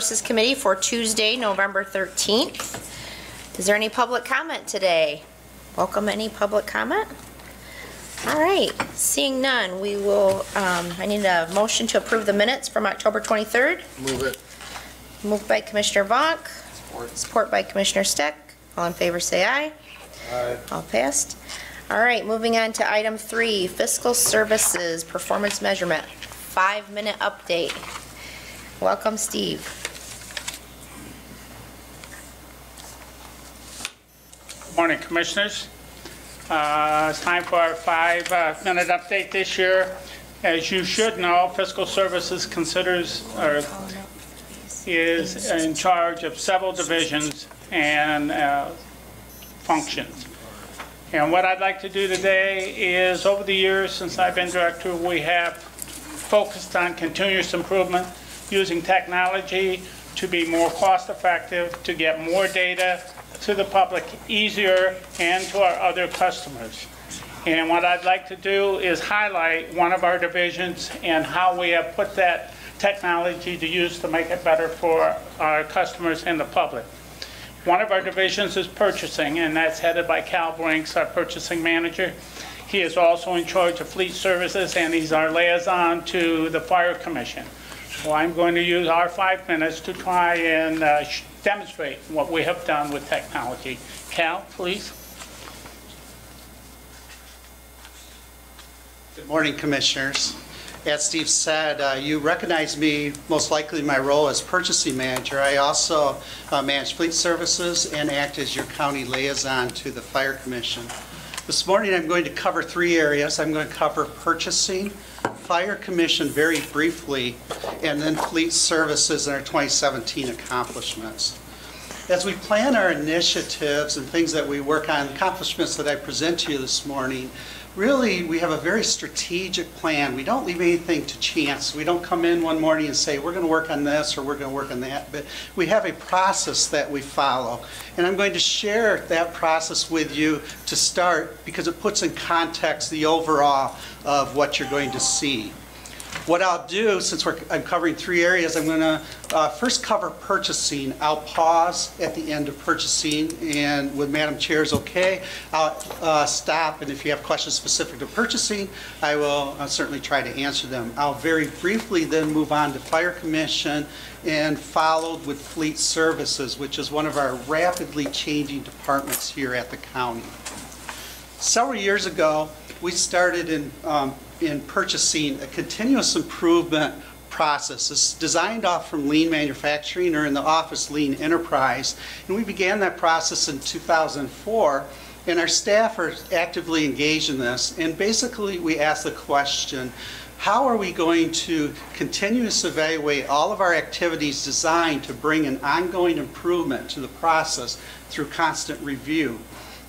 Resources Committee for Tuesday, November 13th. Is there any public comment today? Welcome any public comment. All right, seeing none, we will, I need a motion to approve the minutes from October 23rd. Move it. Moved by Commissioner Vonk. Support by Commissioner Steck. All in favor say aye. Aye. All passed. All right, moving on to item 3, fiscal services performance measurement, 5-minute update. Welcome, Steve. Good morning, Commissioners. It's time for our 5-minute update this year. As you should know, fiscal services is in charge of several divisions and functions. And what I'd like to do today is, over the years since I've been director, we have focused on continuous improvement, using technology to be more cost effective, to get more data to the public easier and to our other customers. And what I'd like to do is highlight one of our divisions and how we have put that technology to use to make it better for our customers and the public. One of our divisions is purchasing, and that's headed by Cal Brinks, our purchasing manager. He is also in charge of fleet services, and he's our liaison to the Fire Commission. So I'm going to use our 5 minutes to try and demonstrate what we have done with technology. Cal, please. Good morning, Commissioners. As Steve said, you recognize me most likely in my role as purchasing manager. I also manage fleet services and act as your county liaison to the Fire Commission. This morning I'm going to cover 3 areas. I'm going to cover purchasing, Fire Commission very briefly, and then fleet services and our 2017 accomplishments. As we plan our initiatives and things that we work on, accomplishments that I present to you this morning, really, we have a very strategic plan. We don't leave anything to chance. We don't come in one morning and say, we're going to work on this or we're going to work on that. But we have a process that we follow. And I'm going to share that process with you to start because it puts in context the overall of what you're going to see. What I'll do, since I'm covering 3 areas, I'm going to first cover purchasing. I'll pause at the end of purchasing, and with Madam Chair's okay, I'll stop, and if you have questions specific to purchasing, I will certainly try to answer them. I'll very briefly then move on to Fire Commission and followed with Fleet Services, which is one of our rapidly changing departments here at the county. Several years ago, we started in purchasing a continuous improvement process. It's designed off from lean manufacturing, or in the office, lean enterprise. And we began that process in 2004, and our staff are actively engaged in this. And basically, we ask the question, how are we going to continuously evaluate all of our activities designed to bring an ongoing improvement to the process through constant review?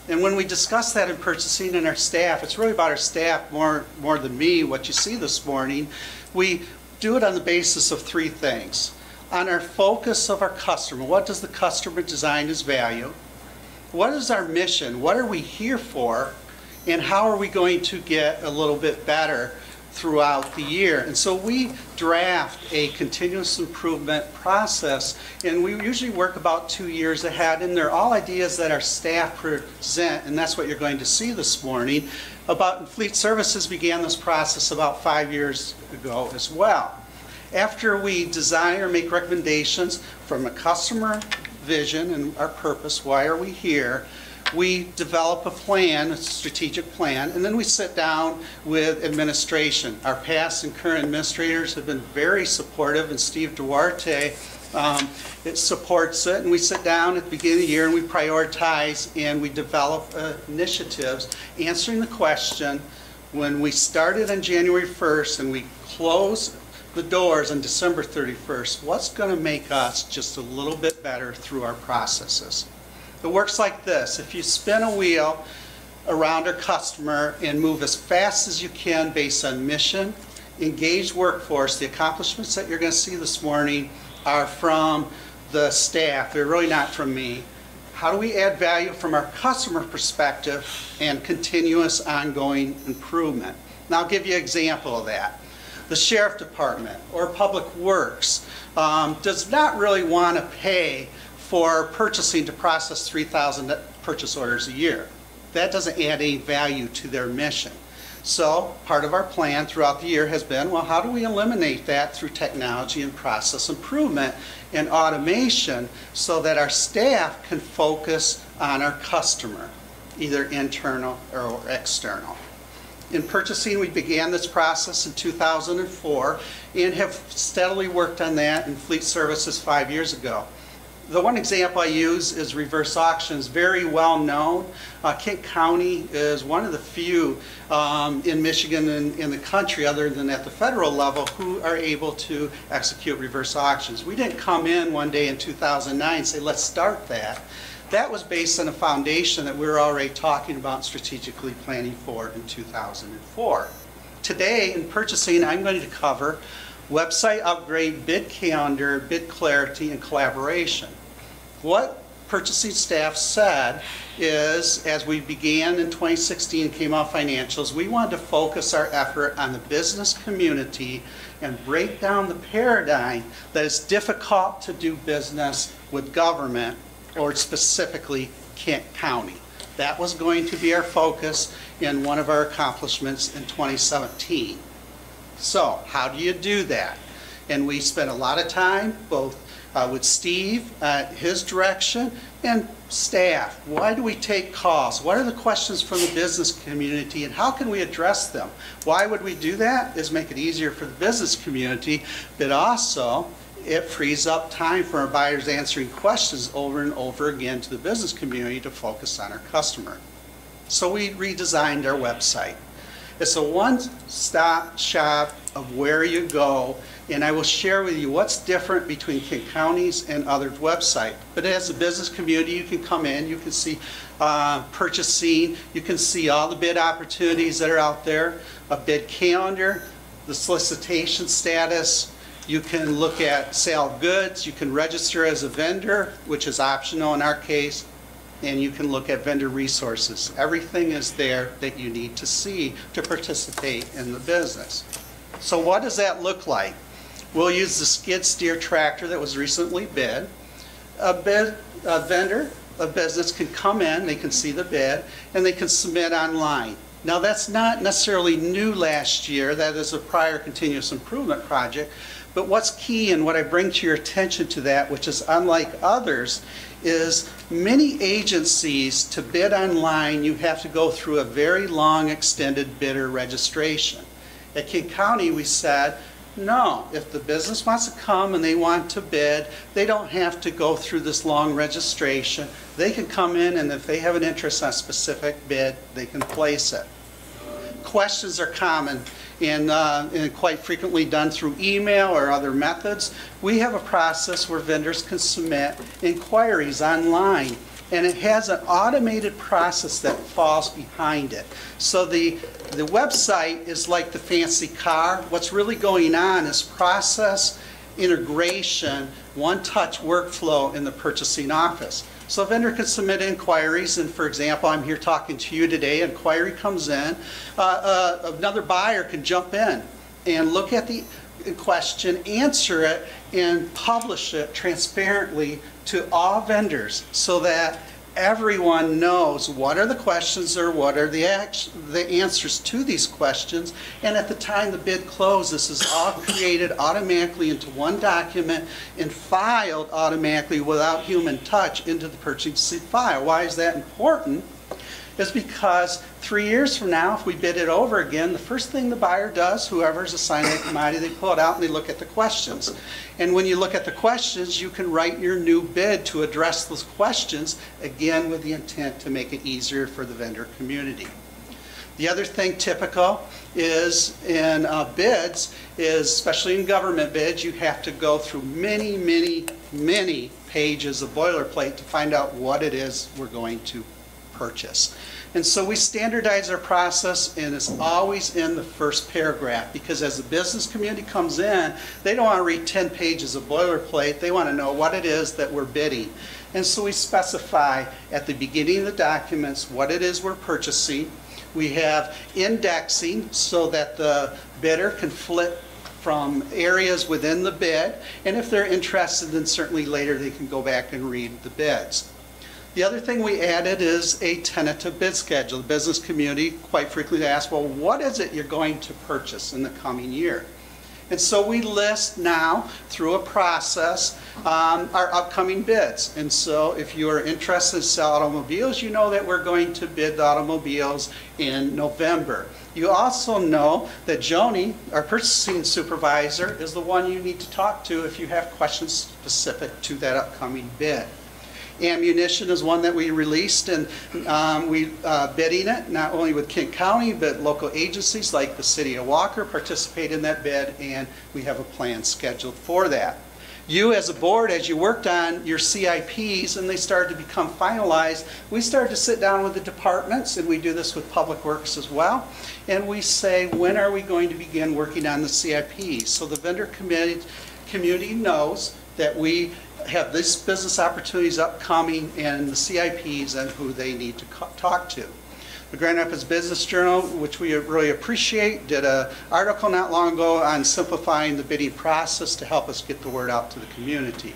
And when we discuss that in purchasing and our staff, it's really about our staff more than me, what you see this morning. We do it on the basis of 3 things. On our focus of our customer, what does the customer design as value? What is our mission? What are we here for? And how are we going to get a little bit better throughout the year? And so we draft a continuous improvement process, and we usually work about 2 years ahead, and they're all ideas that our staff present, and that's what you're going to see this morning. Fleet Services began this process about 5 years ago as well. After we design or make recommendations from a customer vision and our purpose, why are we here, we develop a plan, a strategic plan, and then we sit down with administration. Our past and current administrators have been very supportive, and Steve Duarte supports it. And we sit down at the beginning of the year and we prioritize and we develop initiatives answering the question, when we started on January 1st and we close the doors on December 31st, what's going to make us just a little bit better through our processes? It works like this. If you spin a wheel around our customer and move as fast as you can based on mission, engaged workforce, the accomplishments that you're going to see this morning are from the staff. They're really not from me. How do we add value from our customer perspective and continuous ongoing improvement? And I'll give you an example of that. the sheriff department or public works does not really want to pay for purchasing to process 3,000 purchase orders a year. That doesn't add any value to their mission. So part of our plan throughout the year has been, well, how do we eliminate that through technology and process improvement and automation so that our staff can focus on our customer, either internal or external. In purchasing, we began this process in 2004 and have steadily worked on that in fleet services 5 years ago. The one example I use is reverse auctions, very well known. Kent County is one of the few in Michigan and in the country, other than at the federal level, who are able to execute reverse auctions. We didn't come in one day in 2009 and say, let's start that. That was based on a foundation that we were already talking about and strategically planning for in 2004. Today, in purchasing, I'm going to cover website upgrade, bid calendar, bid clarity, and collaboration. What purchasing staff said is, as we began in 2016 and came off financials, we wanted to focus our effort on the business community and break down the paradigm that it's difficult to do business with government, or specifically Kent County. That was going to be our focus in one of our accomplishments in 2017. So how do you do that? And we spent a lot of time both with Steve, his direction, and staff. Why do we take calls? What are the questions from the business community and how can we address them? Why would we do that? Is make it easier for the business community, but also it frees up time for our buyers answering questions over and over again to the business community to focus on our customer. So we redesigned our website. It's a one-stop shop of where you go, and I will share with you what's different between Kent County's and other websites. But as a business community, you can come in, you can see purchasing, you can see all the bid opportunities that are out there, a bid calendar, the solicitation status. You can look at sale of goods, you can register as a vendor, which is optional in our case, and you can look at vendor resources. Everything is there that you need to see to participate in the business. So what does that look like? We'll use the skid steer tractor that was recently bid. A vendor, a business can come in, they can see the bid, and they can submit online. Now that's not necessarily new last year, that is a prior continuous improvement project, but what's key and what I bring to your attention to that, which is unlike others, is many agencies to bid online you have to go through a very long extended bidder registration. At Kent County we said, no, if the business wants to come and they want to bid, they don't have to go through this long registration. They can come in and if they have an interest on a specific bid, they can place it. Questions are common and quite frequently done through email or other methods. We have a process where vendors can submit inquiries online, and it has an automated process that falls behind it. So the website is like the fancy car. What's really going on is process, integration, one-touch workflow in the purchasing office. So a vendor can submit inquiries, and for example, I'm here talking to you today, inquiry comes in, another buyer can jump in and look at the question, answer it, and publish it transparently to all vendors so that everyone knows what are the questions or what are the answers to these questions, and at the time the bid closes, this is all created automatically into one document and filed automatically without human touch into the purchasing file. Why is that important? Is because 3 years from now, if we bid it over again, the first thing the buyer does, whoever's assigned that commodity, they pull it out and they look at the questions. And when you look at the questions, you can write your new bid to address those questions, again with the intent to make it easier for the vendor community. The other thing typical is in bids, is especially in government bids, you have to go through many, many, many pages of boilerplate to find out what it is we're going to purchase. And so we standardize our process, and it's always in the first paragraph, because as the business community comes in, they don't want to read 10 pages of boilerplate. They want to know what it is that we're bidding. And so we specify at the beginning of the documents what it is we're purchasing. We have indexing so that the bidder can flip from areas within the bid, and if they're interested, then certainly later they can go back and read the bids. The other thing we added is a tentative bid schedule. The business community quite frequently asks, well, what is it you're going to purchase in the coming year? And so we list now, through a process, our upcoming bids. And so if you are interested to sell automobiles, you know that we're going to bid the automobiles in November. You also know that Joni, our purchasing supervisor, is the one you need to talk to if you have questions specific to that upcoming bid. Ammunition is one that we released, and we bidding it not only with Kent County, but local agencies like the City of Walker participate in that bid, and we have a plan scheduled for that. You as a board, as you worked on your CIPs and they started to become finalized, we started to sit down with the departments, and we do this with Public Works as well, and we say, when are we going to begin working on the CIPs? So the vendor community knows that we have these business opportunities upcoming and the CIPs and who they need to talk to. The Grand Rapids Business Journal, which we really appreciate, did an article not long ago on simplifying the bidding process to help us get the word out to the community.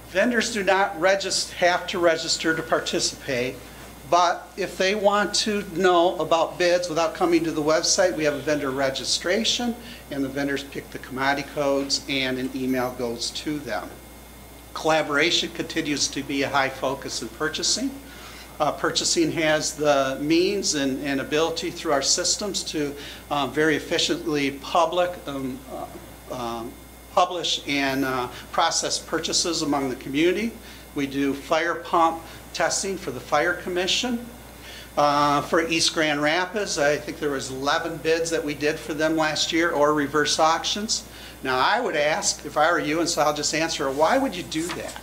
Vendors do not have to register to participate, but if they want to know about bids without coming to the website, we have a vendor registration, and the vendors pick the commodity codes and an email goes to them. Collaboration continues to be a high focus in purchasing. Purchasing has the means and ability through our systems to very efficiently publish and process purchases among the community. We do fire pump testing for the Fire Commission. For East Grand Rapids, I think there was 11 bids that we did for them last year, or reverse auctions. Now I would ask, if I were you, and so I'll just answer, why would you do that?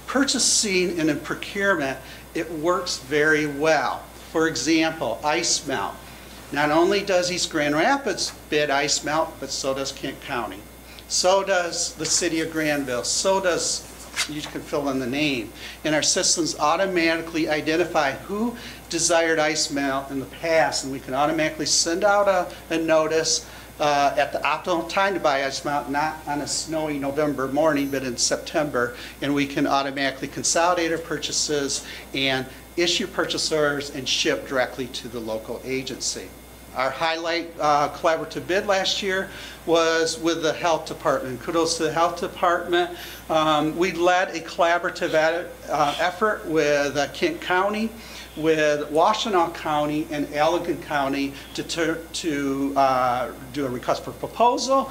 Purchasing and in procurement, it works very well. For example, ice melt. Not only does East Grand Rapids bid ice melt, but so does Kent County. So does the City of Granville. So does, you can fill in the name. And our systems automatically identify who desired ice melt in the past, and we can automatically send out a notice at the optimal time to buy ice melt, not on a snowy November morning, but in September, and we can automatically consolidate our purchases and issue purchase orders and ship directly to the local agency. Our highlight collaborative bid last year was with the Health Department. Kudos to the Health Department. We led a collaborative effort with Kent County, with Washtenaw County and Allegan County to do a request for proposal,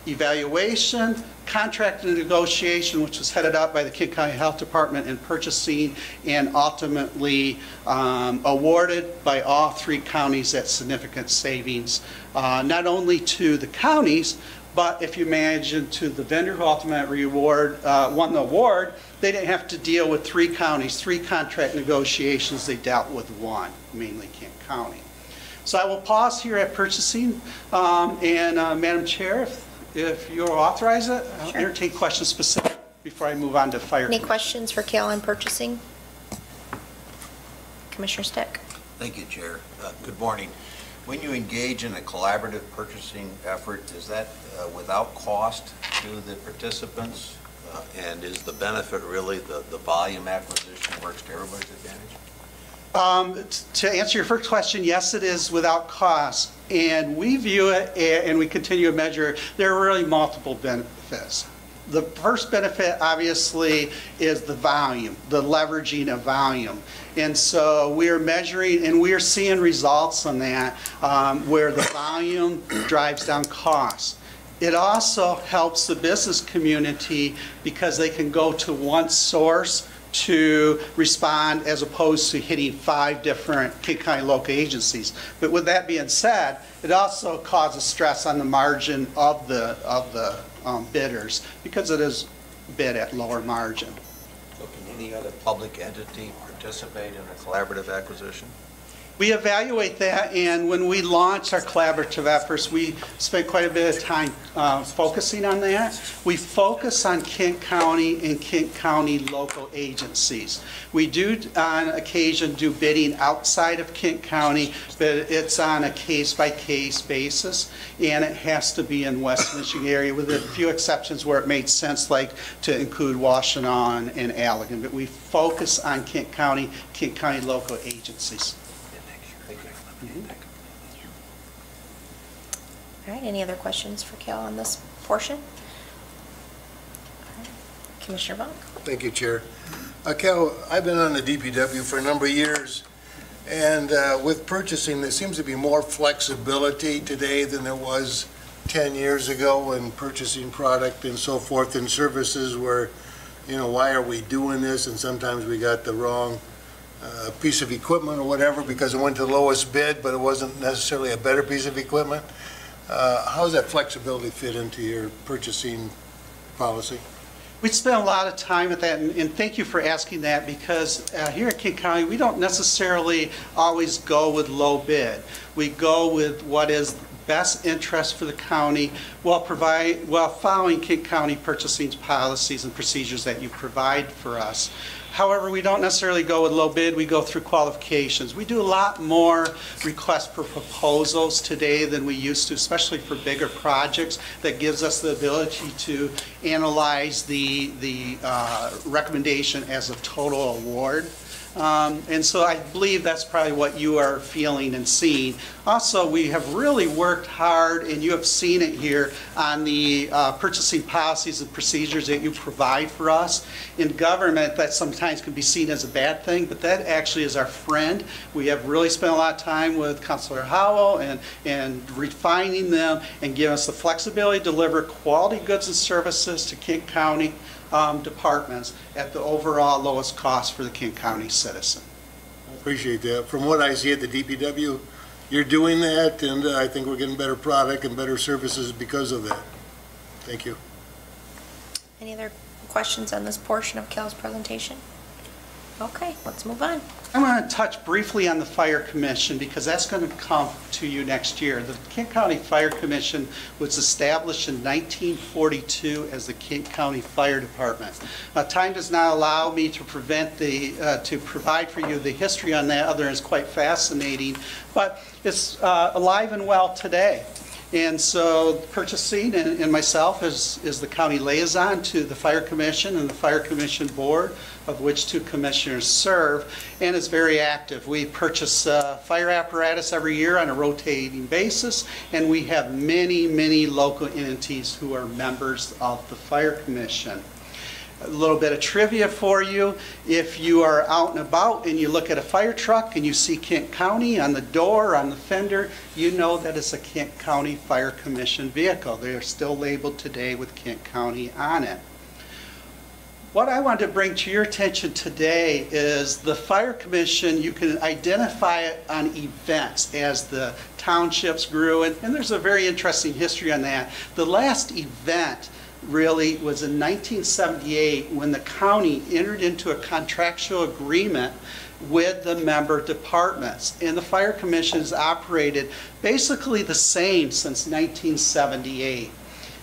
evaluation, contract and negotiation, which was headed up by the Kent County Health Department in purchasing, and ultimately awarded by all 3 counties at significant savings, not only to the counties, but if you imagine to the vendor who ultimately won the award, they didn't have to deal with 3 counties, 3 contract negotiations. They dealt with 1, mainly Kent County. So I will pause here at purchasing, and Madam Chair, if you'll authorize it, I'll entertain questions specific before I move on to fire. Any questions for Cal on purchasing? Commissioner Stick. Thank you, Chair. Good morning. When you engage in a collaborative purchasing effort, is that without cost to the participants? And is the benefit really the volume acquisition works to everybody's advantage? To answer your first question, yes, it is without cost. And we view it, and we continue to measure, there are really multiple benefits. The first benefit, obviously, is the volume, the leveraging of volume. And so we are measuring, and we are seeing results on that, where the volume drives down costs. It also helps the business community because they can go to one source to respond as opposed to hitting 5 different Kent County local agencies. But with that being said, it also causes stress on the margin of the bidders because it is bid at lower margin. So can any other public entity participate in a collaborative acquisition? We evaluate that, and when we launch our collaborative efforts, we spend quite a bit of time focusing on that. We focus on Kent County and Kent County local agencies. We do, on occasion, do bidding outside of Kent County, but it's on a case-by-case basis, and it has to be in West Michigan area, with a few exceptions where it made sense, like to include Washtenaw and Allegan. But we focus on Kent County local agencies. All right, any other questions for Cal on this portion? All right. Commissioner Vaughn? Thank you, Chair. Cal, I've been on the DPW for a number of years, and with purchasing, there seems to be more flexibility today than there was 10 years ago in purchasing product and so forth, and services where, why are we doing this? And sometimes we got the wrong piece of equipment or whatever because it went to the lowest bid, but it wasn't necessarily a better piece of equipment. How does that flexibility fit into your purchasing policy? We spent a lot of time at that, and thank you for asking that, because here at Kent County, we don't necessarily always go with low bid. We go with what is best interest for the county while following Kent County purchasing policies and procedures that you provide for us. However, we don't necessarily go with low bid, we go through qualifications. We do a lot more requests for proposals today than we used to, especially for bigger projects. That gives us the ability to analyze the recommendation as a total award. And so I believe that's probably what you are feeling and seeing. Also, we have really worked hard, and you have seen it here, on the purchasing policies and procedures that you provide for us. In government, that sometimes can be seen as a bad thing, but that actually is our friend. We have really spent a lot of time with Councilor Howell and refining them and giving us the flexibility to deliver quality goods and services to Kent County departments at the overall lowest cost for the Kent County citizen. I appreciate that. From what I see at the DPW, you're doing that, and I think we're getting better product and better services because of that. Thank you. Any other questions on this portion of Cal's presentation? Okay, let's move on. I'm going to touch briefly on the Fire Commission because that's going to come to you next year. The Kent County Fire Commission was established in 1942 as the Kent County Fire Department. Time does not allow me to provide for you the history on that, other than it's quite fascinating, but it's alive and well today. And so purchasing and myself is the county liaison to the Fire Commission and the Fire Commission Board, of which two commissioners serve, and is very active. We purchase fire apparatus every year on a rotating basis, and we have many, many local entities who are members of the Fire Commission. A little bit of trivia for you. If you are out and about and you look at a fire truck and you see Kent County on the door, on the fender, you know that it's a Kent County Fire Commission vehicle. They are still labeled today with Kent County on it. What I wanted to bring to your attention today is the Fire Commission. You can identify it on events as the townships grew, and there's a very interesting history on that. The last event really was in 1978 when the county entered into a contractual agreement with the member departments. And the Fire Commission has operated basically the same since 1978.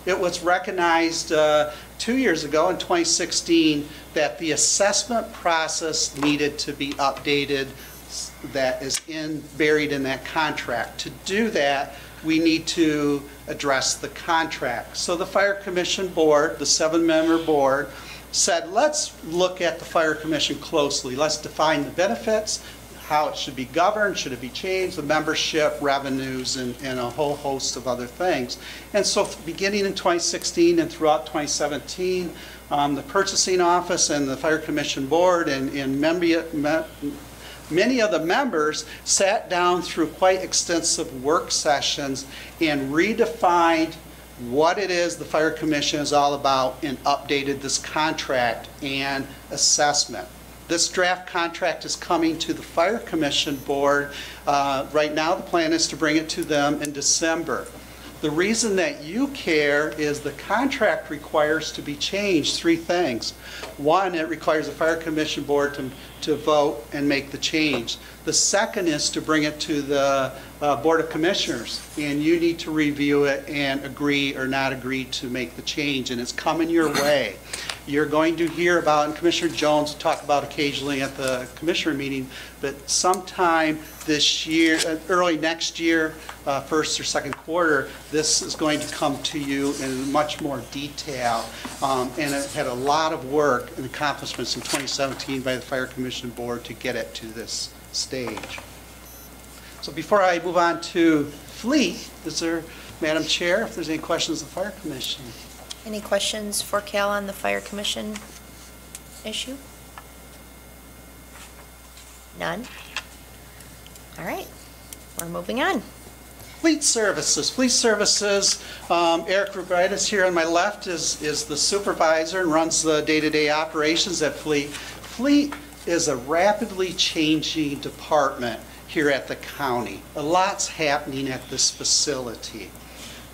It was recognized 2 years ago in 2016 that the assessment process needed to be updated, that is buried in that contract. To do that, we need to address the contract. So the Fire Commission Board, the 7-member board, said, let's look at the Fire Commission closely. Let's define the benefits, how it should be governed, should it be changed, the membership, revenues, and a whole host of other things. And so beginning in 2016 and throughout 2017, the Purchasing Office and the Fire Commission Board and many of the members sat down through quite extensive work sessions and redefined what it is the Fire Commission is all about and updated this contract and assessment. This draft contract is coming to the Fire Commission Board. Right now the plan is to bring it to them in December. The reason that you care is the contract requires to be changed 3 things. One, it requires the Fire Commission Board to vote and make the change. The second is to bring it to the Board of Commissioners, and you need to review it and agree or not agree to make the change, and it's coming your way. You're going to hear about, and Commissioner Jones will talk about occasionally at the Commissioner meeting, but sometime this year, early next year, first or second quarter, this is going to come to you in much more detail. And it had a lot of work and accomplishments in 2017 by the Fire Commission Board to get it to this stage. So before I move on to fleet, is there, Madam Chair, if there's any questions of the Fire Commission? Any questions for Cal on the Fire Commission issue? None? All right, we're moving on. Fleet services. Fleet services, Eric Rubritis here on my left is the supervisor and runs the day-to-day operations at Fleet. Fleet is a rapidly changing department here at the county. A lot's happening at this facility.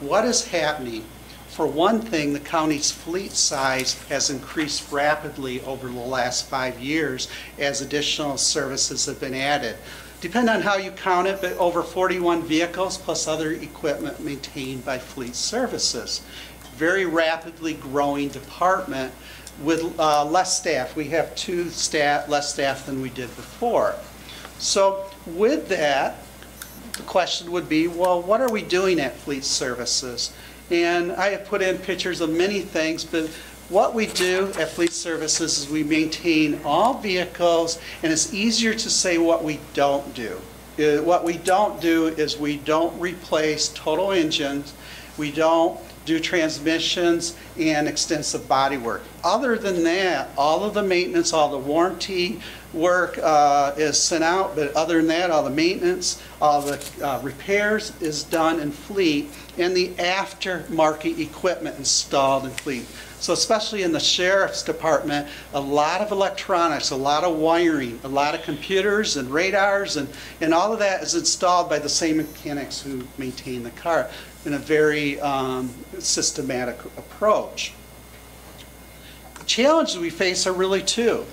What is happening? For one thing, the county's fleet size has increased rapidly over the last 5 years as additional services have been added. Depending on how you count it, but over 41 vehicles plus other equipment maintained by Fleet Services. Very rapidly growing department with less staff. We have less staff than we did before. So with that, the question would be, well, what are we doing at Fleet Services? And I have put in pictures of many things, but what we do at Fleet Services is we maintain all vehicles, and it's easier to say what we don't do. What we don't do is we don't replace total engines, we don't do transmissions and extensive body work. Other than that, all of the maintenance, all the warranty work is sent out, but other than that, all the maintenance, all the repairs is done in Fleet, and the aftermarket equipment installed in Fleet. So especially in the Sheriff's Department, a lot of electronics, a lot of wiring, a lot of computers and radars, and all of that is installed by the same mechanics who maintain the car in a very systematic approach. The challenges we face are really 2.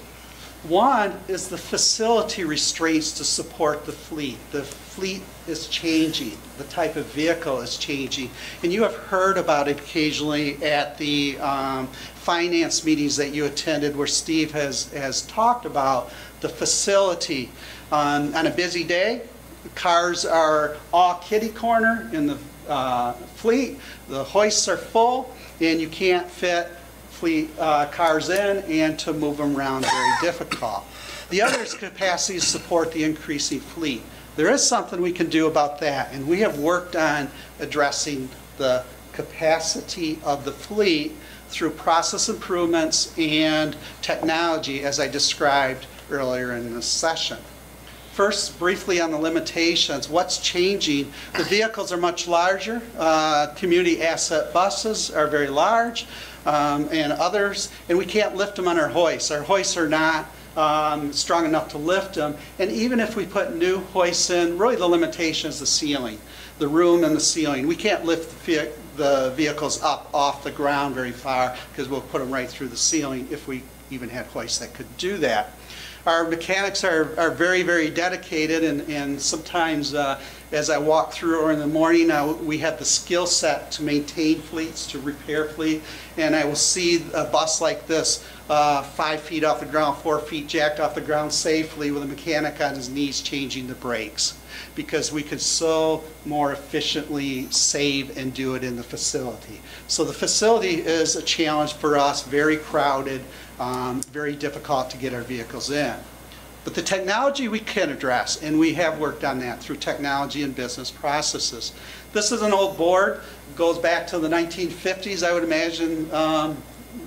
One is the facility restraints to support the fleet. The fleet is changing. The type of vehicle is changing. And you have heard about it occasionally at the finance meetings that you attended where Steve has talked about the facility. On a busy day, the cars are all kitty corner in the fleet. The hoists are full and you can't fit fleet cars in, and to move them around very difficult. The other is capacity to support the increasing fleet. There is something we can do about that, and we have worked on addressing the capacity of the fleet through process improvements and technology, as I described earlier in this session. First, briefly on the limitations, what's changing? The vehicles are much larger. Community asset buses are very large, and others, and we can't lift them on our hoists. Our hoists are not strong enough to lift them, and even if we put new hoists in, really the limitation is the ceiling, the room and the ceiling. We can't lift the vehicles up off the ground very far because we'll put them right through the ceiling if we even had hoists that could do that. Our mechanics are very, very dedicated, and sometimes as I walk through or in the morning, we have the skill set to maintain fleets, to repair fleet, and I will see a bus like this 5 feet off the ground, 4 feet jacked off the ground safely with a mechanic on his knees changing the brakes, because we could so more efficiently save and do it in the facility. So the facility is a challenge for us, very crowded, very difficult to get our vehicles in. But the technology we can address, and we have worked on that through technology and business processes. This is an old board, goes back to the 1950s, I would imagine.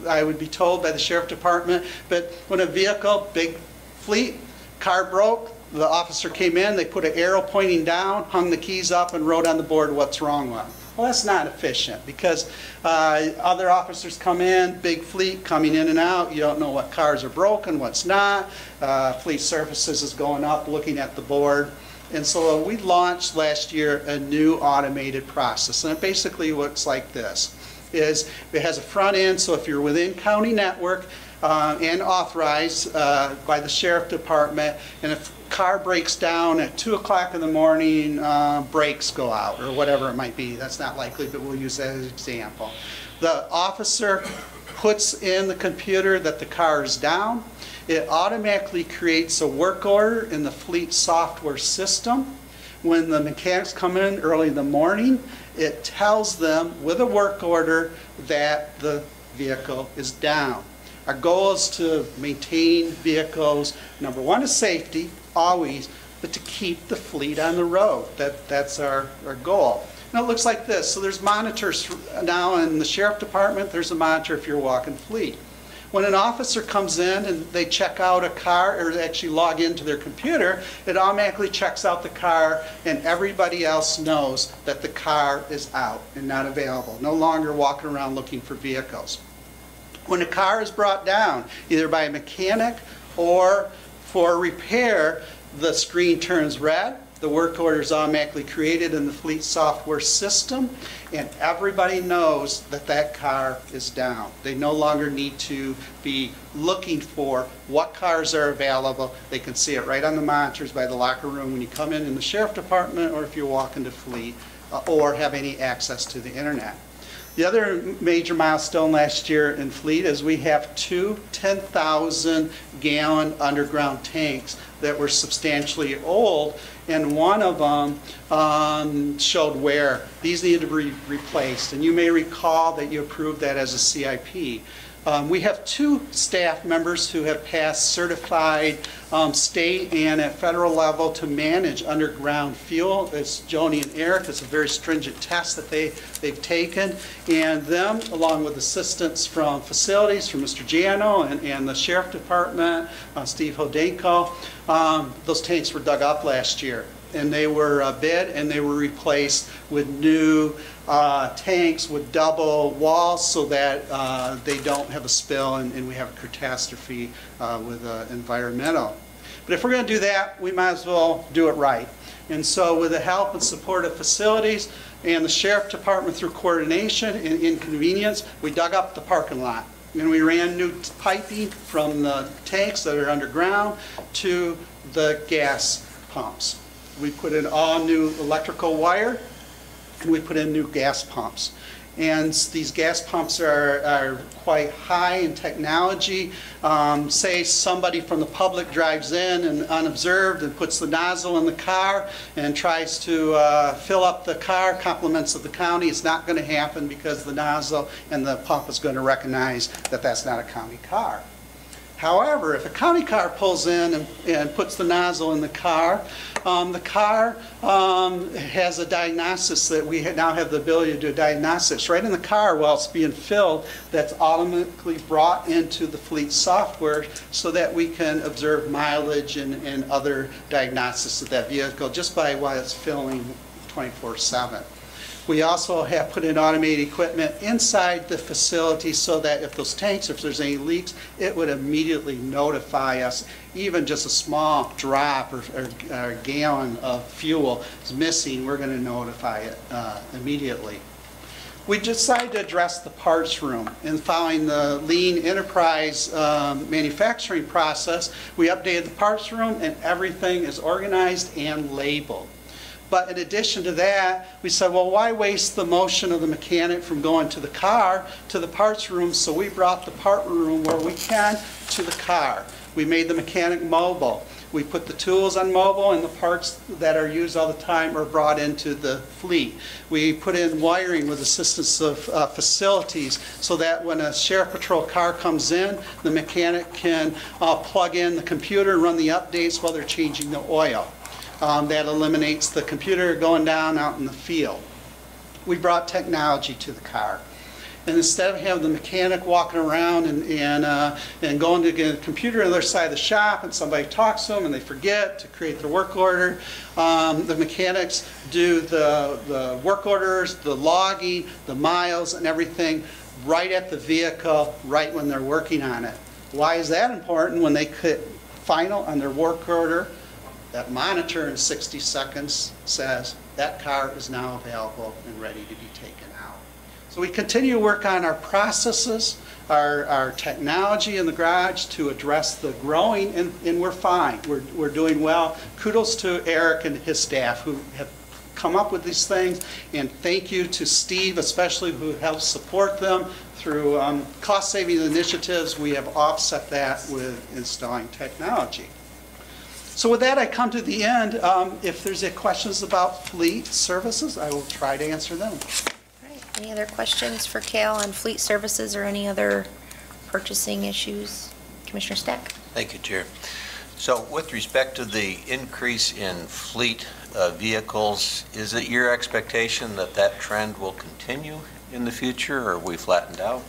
I would be told by the Sheriff Department, but when a vehicle, big fleet, car broke, the officer came in, they put an arrow pointing down, hung the keys up, and wrote on the board what's wrong with them. Well, that's not efficient, because other officers come in, big fleet coming in and out, you don't know what cars are broken, what's not. Fleet Services is going up, looking at the board. And so we launched last year a new automated process, and it basically looks like this. It has a front end, so if you're within county network and authorized by the sheriff department, and if a car breaks down at 2 o'clock in the morning, brakes go out, or whatever it might be. That's not likely, but we'll use that as an example. The officer puts in the computer that the car is down. It automatically creates a work order in the fleet software system. When the mechanics come in early in the morning, it tells them with a work order that the vehicle is down. Our goal is to maintain vehicles, number one is safety, always, but to keep the fleet on the road. That's our goal. And it looks like this. So there's monitors now in the sheriff department. There's a monitor if you're walking fleet. When an officer comes in and they check out a car, or they actually log into their computer, it automatically checks out the car, and everybody else knows that the car is out and not available, no longer walking around looking for vehicles. When a car is brought down, either by a mechanic or for repair, the screen turns red. The work order is automatically created in the fleet software system, and everybody knows that that car is down. They no longer need to be looking for what cars are available. They can see it right on the monitors by the locker room when you come in the sheriff department, or if you walk into fleet, or have any access to the internet. The other major milestone last year in fleet is we have 2 10,000-gallon underground tanks that were substantially old, and one of them showed wear. These needed to be replaced, and you may recall that you approved that as a CIP. We have 2 staff members who have passed certified state and at federal level to manage underground fuel. It's Joni and Eric. It's a very stringent test that they've taken. And them, along with assistance from facilities, from Mr. Giano and the Sheriff Department, Steve Hodenko, those tanks were dug up last year. And they were bid, and they were replaced with new tanks with double walls so that they don't have a spill and we have a catastrophe with environmental. But if we're going to do that, we might as well do it right. And so with the help and support of facilities and the Sheriff Department through coordination and inconvenience, we dug up the parking lot. And we ran new piping from the tanks that are underground to the gas pumps. We put in all new electrical wire, and we put in new gas pumps. And these gas pumps are quite high in technology. Say somebody from the public drives in and unobserved and puts the nozzle in the car and tries to fill up the car, compliments of the county. It's not going to happen because the nozzle and the pump is going to recognize that that's not a county car. However, if a county car pulls in and puts the nozzle in the car has a diagnosis that we now have the ability to do a diagnostics right in the car while it's being filled, that's automatically brought into the fleet software so that we can observe mileage and other diagnostics of that vehicle just by while it's filling 24/7. We also have put in automated equipment inside the facility so that if those tanks, if there's any leaks, it would immediately notify us. Even just a small drop or a gallon of fuel is missing, we're going to notify it immediately. We decided to address the parts room, and following the lean enterprise manufacturing process, we updated the parts room and everything is organized and labeled. But in addition to that, we said, well, why waste the motion of the mechanic from going to the car to the parts room? So we brought the part room where we can to the car. We made the mechanic mobile. We put the tools on mobile, and the parts that are used all the time are brought into the fleet. We put in wiring with assistance of facilities so that when a sheriff patrol car comes in, the mechanic can plug in the computer and run the updates while they're changing the oil. That eliminates the computer going down out in the field. We brought technology to the car. And instead of having the mechanic walking around and going to get a computer on the other side of the shop and somebody talks to them and they forget to create their work order, the mechanics do the work orders, the logging, the miles and everything right at the vehicle, right when they're working on it. Why is that important? When they click final on their work order, That monitor in 60 seconds says that car is now available and ready to be taken out. So we continue to work on our processes, our technology in the garage to address the growing, and we're fine. We're doing well. Kudos to Eric and his staff who have come up with these things, and thank you to Steve especially, who helps support them through cost-saving initiatives. We have offset that with installing technology. So with that, I come to the end. If there's any questions about fleet services, I will try to answer them. All right, any other questions for Cal on fleet services or any other purchasing issues? Commissioner Stack? Thank you, Chair. So with respect to the increase in fleet vehicles, is it your expectation that that trend will continue in the future, or are we flattened out?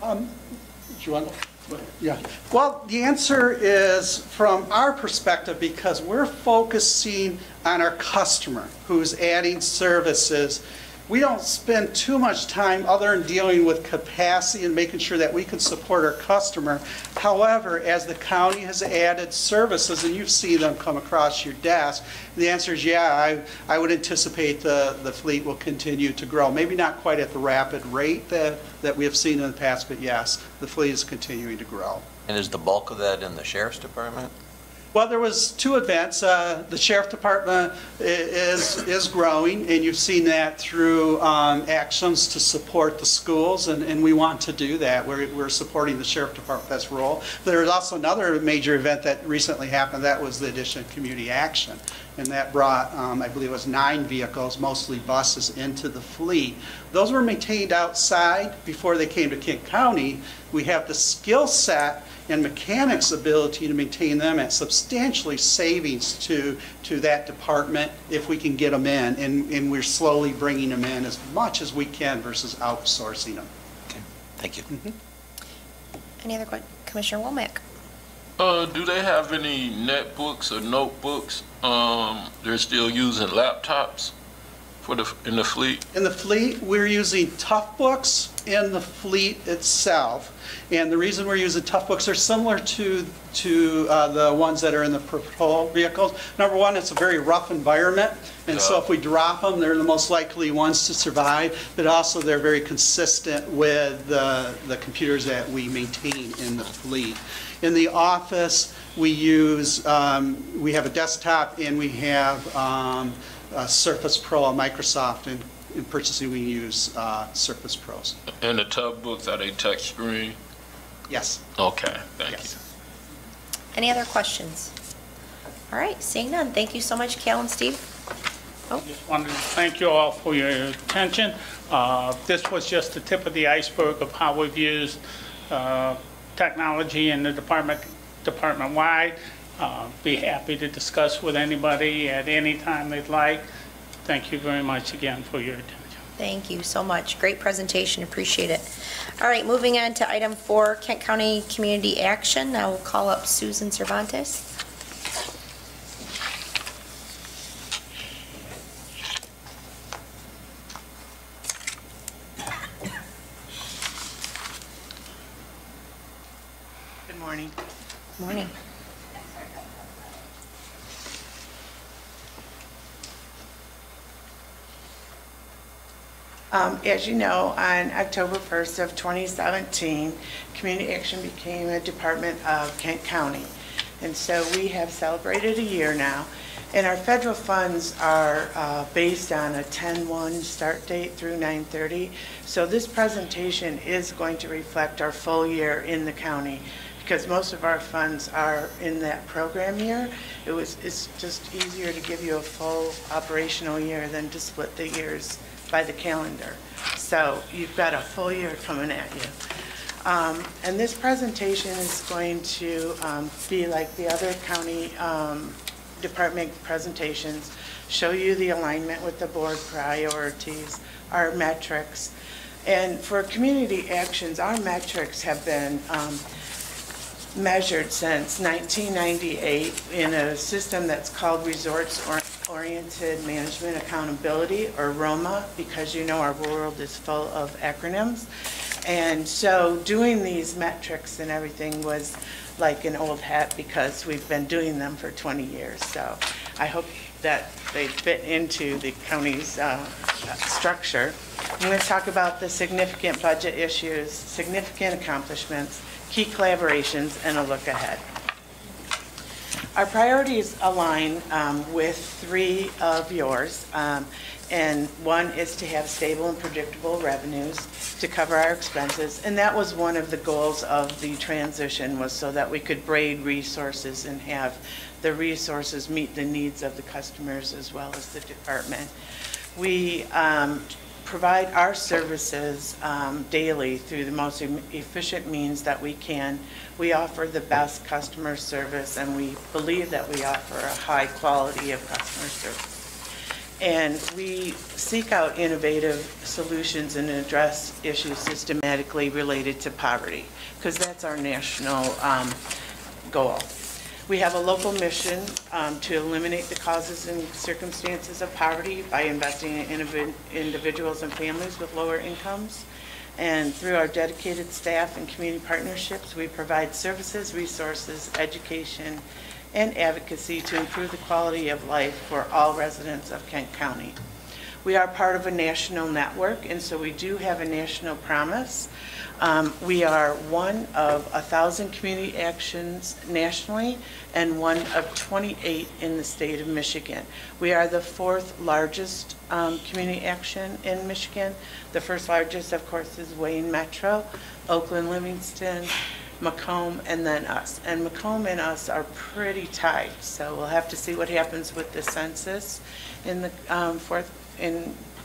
Do you want to? Yeah. Well, the answer is from our perspective, because we're focusing on our customer who's adding services. We don't spend too much time other than dealing with capacity and making sure that we can support our customer. However, as the county has added services, and you've seen them come across your desk, the answer is yeah, I would anticipate the fleet will continue to grow. Maybe not quite at the rapid rate that we have seen in the past, but yes, the fleet is continuing to grow. And is the bulk of that in the Sheriff's Department? Well, there was two events. The Sheriff Department is growing, and you've seen that through actions to support the schools, and we want to do that. We're supporting the Sheriff Department's role. There's also another major event that recently happened. That was the addition of Community Action, and that brought, I believe it was 9 vehicles, mostly buses, into the fleet. Those were maintained outside before they came to Kent County. We have the skill set and mechanics' ability to maintain them at substantially savings to that department if we can get them in, and we're slowly bringing them in as much as we can versus outsourcing them. Okay, thank you. Any other questions? Commissioner Womack? Do they have any netbooks or notebooks? They're still using laptops in the fleet? In the fleet, we're using Toughbooks in the fleet itself. And the reason we're using Toughbooks, they're similar to the ones that are in the patrol vehicles. Number one, it's a very rough environment. And so if we drop them, they're the most likely ones to survive. But also, they're very consistent with the computers that we maintain in the fleet. In the office, we use, we have a desktop, and we have Surface Pro, a Microsoft, and in purchasing we use Surface Pros. And the Toughbooks, are they touch screen? Yes. Okay, thank you. Any other questions? All right, seeing none. Thank you so much, Cal and Steve. Just wanted to thank you all for your attention. This was just the tip of the iceberg of how we've used technology in the department-wide. Be happy to discuss with anybody at any time they'd like. Thank you very much again for your attention. Thank you so much. Great presentation. Appreciate it. All right, moving on to item 4, Kent County Community Action. I will call up Susan Cervantes. Good morning. Good morning. As you know, on October 1st of 2017, Community Action became a department of Kent County. And so we have celebrated a year now. And our federal funds are based on a 10/1 start date through 9/30. So this presentation is going to reflect our full year in the county, because most of our funds are in that program year. It's just easier to give you a full operational year than to split the years by the calendar. So you've got a full year coming at you. And this presentation is going to be like the other county department presentations, show you the alignment with the board priorities, our metrics. And for community actions, our metrics have been measured since 1998 in a system that's called Resorts-Oriented Management Accountability, or ROMA, because you know our world is full of acronyms. And so doing these metrics and everything was like an old hat because we've been doing them for 20 years. So I hope that they fit into the county's structure. I'm going to talk about the significant budget issues, significant accomplishments, key collaborations, and a look ahead. Our priorities align with three of yours, and one is to have stable and predictable revenues to cover our expenses, and that was one of the goals of the transition, was so that we could braid resources and have the resources meet the needs of the customers as well as the department. We provide our services daily through the most efficient means that we can. We offer the best customer service, and we believe that we offer a high quality of customer service. And we seek out innovative solutions and address issues systematically related to poverty, because that's our national goal. We have a local mission to eliminate the causes and circumstances of poverty by investing in individuals and families with lower incomes. And through our dedicated staff and community partnerships, we provide services, resources, education, and advocacy to improve the quality of life for all residents of Kent County. We are part of a national network, and so we do have a national promise. We are one of 1,000 community actions nationally and one of 28 in the state of Michigan. We are the fourth largest community action in Michigan. The first largest, of course, is Wayne Metro, Oakland, Livingston, Macomb, and then us. And Macomb and us are pretty tight, so we'll have to see what happens with the census in the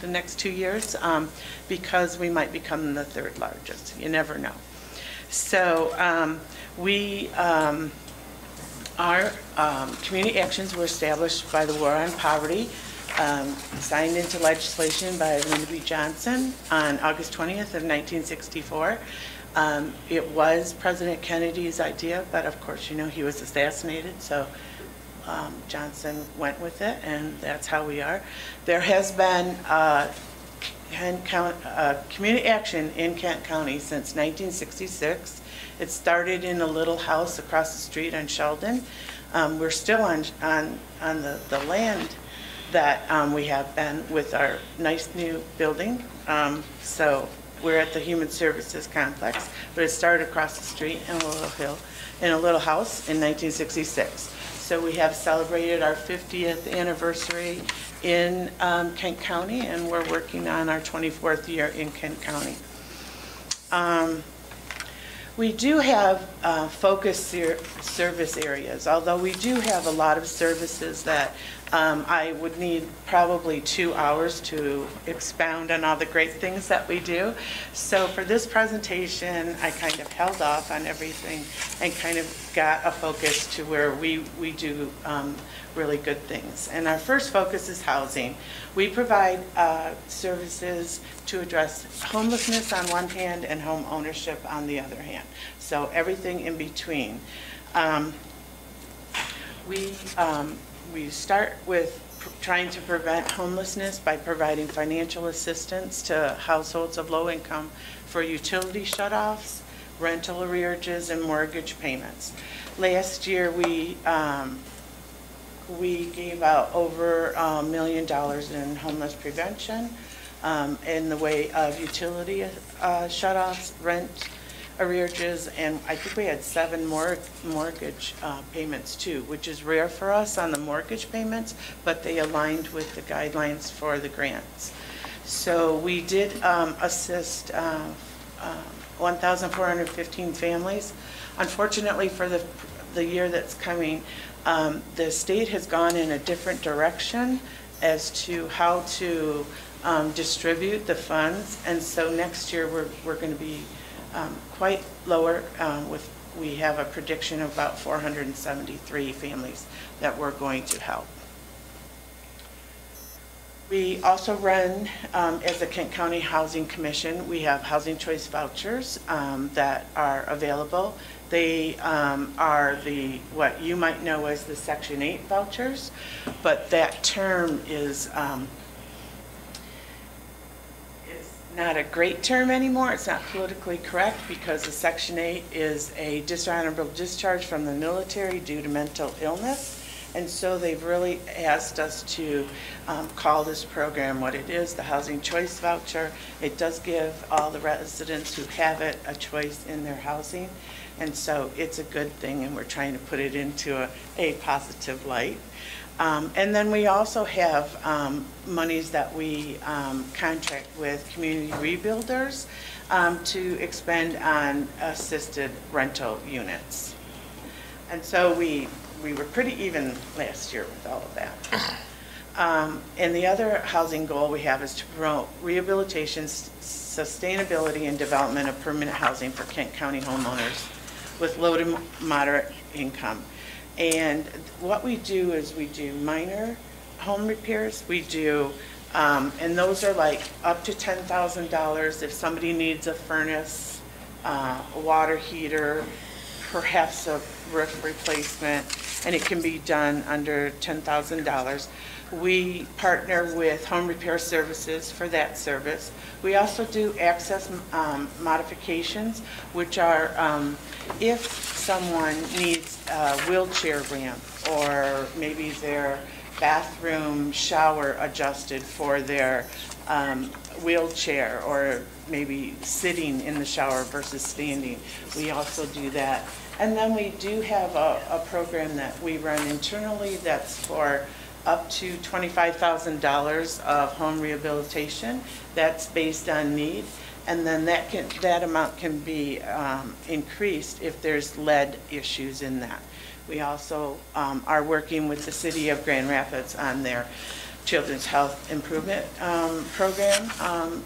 next 2 years, because we might become the third largest. You never know. So our community actions were established by the War on Poverty, signed into legislation by Lyndon B. Johnson on August 20th of 1964. It was President Kennedy's idea, but of course, you know, he was assassinated, so Johnson went with it, and that's how we are. There has been community action in Kent County since 1966. It started in a little house across the street on Sheldon. We're still on the land that we have been with our nice new building. So we're at the Human Services Complex, but it started across the street in a little house in 1966. So we have celebrated our 50th anniversary in Kent County, and we're working on our 24th year in Kent County. We do have focused service areas, although we do have a lot of services that I would need probably 2 hours to expound on all the great things that we do. So for this presentation, I kind of held off on everything and kind of got a focus to where we do really good things. And our first focus is housing. We provide services to address homelessness on one hand and home ownership on the other hand. So everything in between. We start with trying to prevent homelessness by providing financial assistance to households of low income for utility shutoffs, rental arrearages, and mortgage payments. Last year, we gave out over $1 million in homeless prevention in the way of utility shutoffs, rent arrearages, and I think we had 7 mortgage payments too, which is rare for us on the mortgage payments, but they aligned with the guidelines for the grants. So we did assist 1,415 families. Unfortunately, for the year that's coming, the state has gone in a different direction as to how to distribute the funds, and so next year we're going to be quite lower. We have a prediction of about 473 families that we're going to help. We also run, as the Kent County Housing Commission, we have housing choice vouchers that are available. They are what you might know as the Section 8 vouchers, but that term is not a great term anymore. It's not politically correct because the Section 8 is a dishonorable discharge from the military due to mental illness. And so they've really asked us to call this program what it is, the Housing Choice Voucher. It does give all the residents who have it a choice in their housing. And so it's a good thing, and we're trying to put it into a positive light. And then we also have monies that we contract with community rebuilders to expend on assisted rental units. And so we were pretty even last year with all of that. And the other housing goal we have is to promote rehabilitation, sustainability, and development of permanent housing for Kent County homeowners with low to moderate income. And what we do is we do minor home repairs. We do, and those are like up to $10,000 if somebody needs a furnace, a water heater, perhaps a roof replacement, and it can be done under $10,000. We partner with Home Repair Services for that service. We also do access modifications, which are if someone needs a wheelchair ramp or maybe their bathroom shower adjusted for their wheelchair, or maybe sitting in the shower versus standing. We also do that. And then we do have a program that we run internally that's for up to $25,000 of home rehabilitation. That's based on need. And then that amount can be increased if there's lead issues in that. We also are working with the city of Grand Rapids on their Children's Health Improvement Program,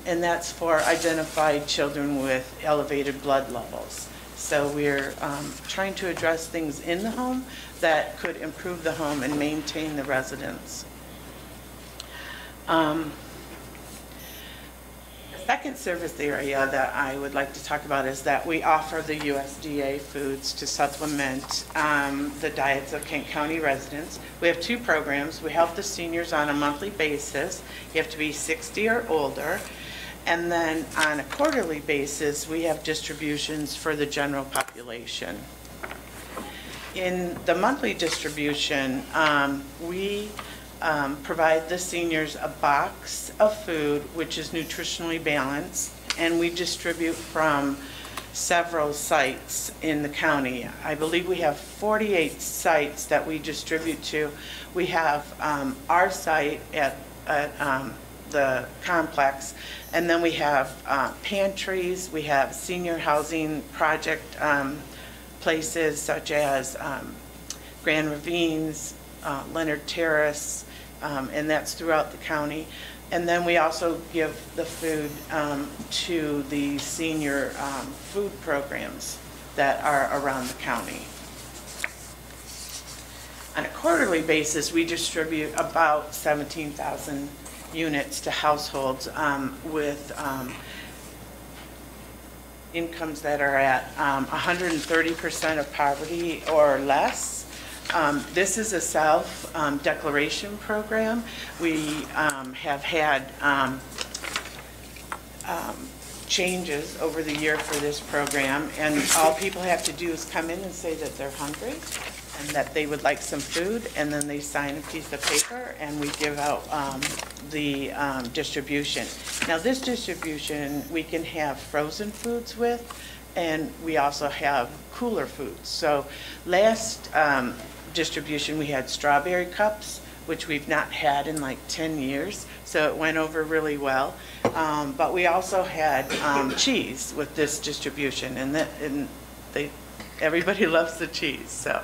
and that's for identified children with elevated blood levels. So we're trying to address things in the home that could improve the home and maintain the residents. The second service area that I would like to talk about is that we offer the USDA foods to supplement the diets of Kent County residents. We have two programs. We help the seniors on a monthly basis. You have to be 60 or older. And then on a quarterly basis, we have distributions for the general population. In the monthly distribution, we provide the seniors a box of food which is nutritionally balanced, and we distribute from several sites in the county. I believe we have 48 sites that we distribute to. We have our site at the complex, and then we have pantries, we have senior housing project places such as Grand Ravines, Leonard Terrace, and that's throughout the county. And then we also give the food to the senior food programs that are around the county. On a quarterly basis, we distribute about 17,000 units to households with incomes that are at 130% of poverty or less. This is a self-declaration program. We have had changes over the year for this program, and all people have to do is come in and say that they're hungry and that they would like some food, and then they sign a piece of paper, and we give out the distribution. Now, this distribution we can have frozen foods with, and we also have cooler foods. So last distribution we had strawberry cups, which we've not had in like 10 years, so it went over really well. But we also had cheese with this distribution, and everybody loves the cheese. So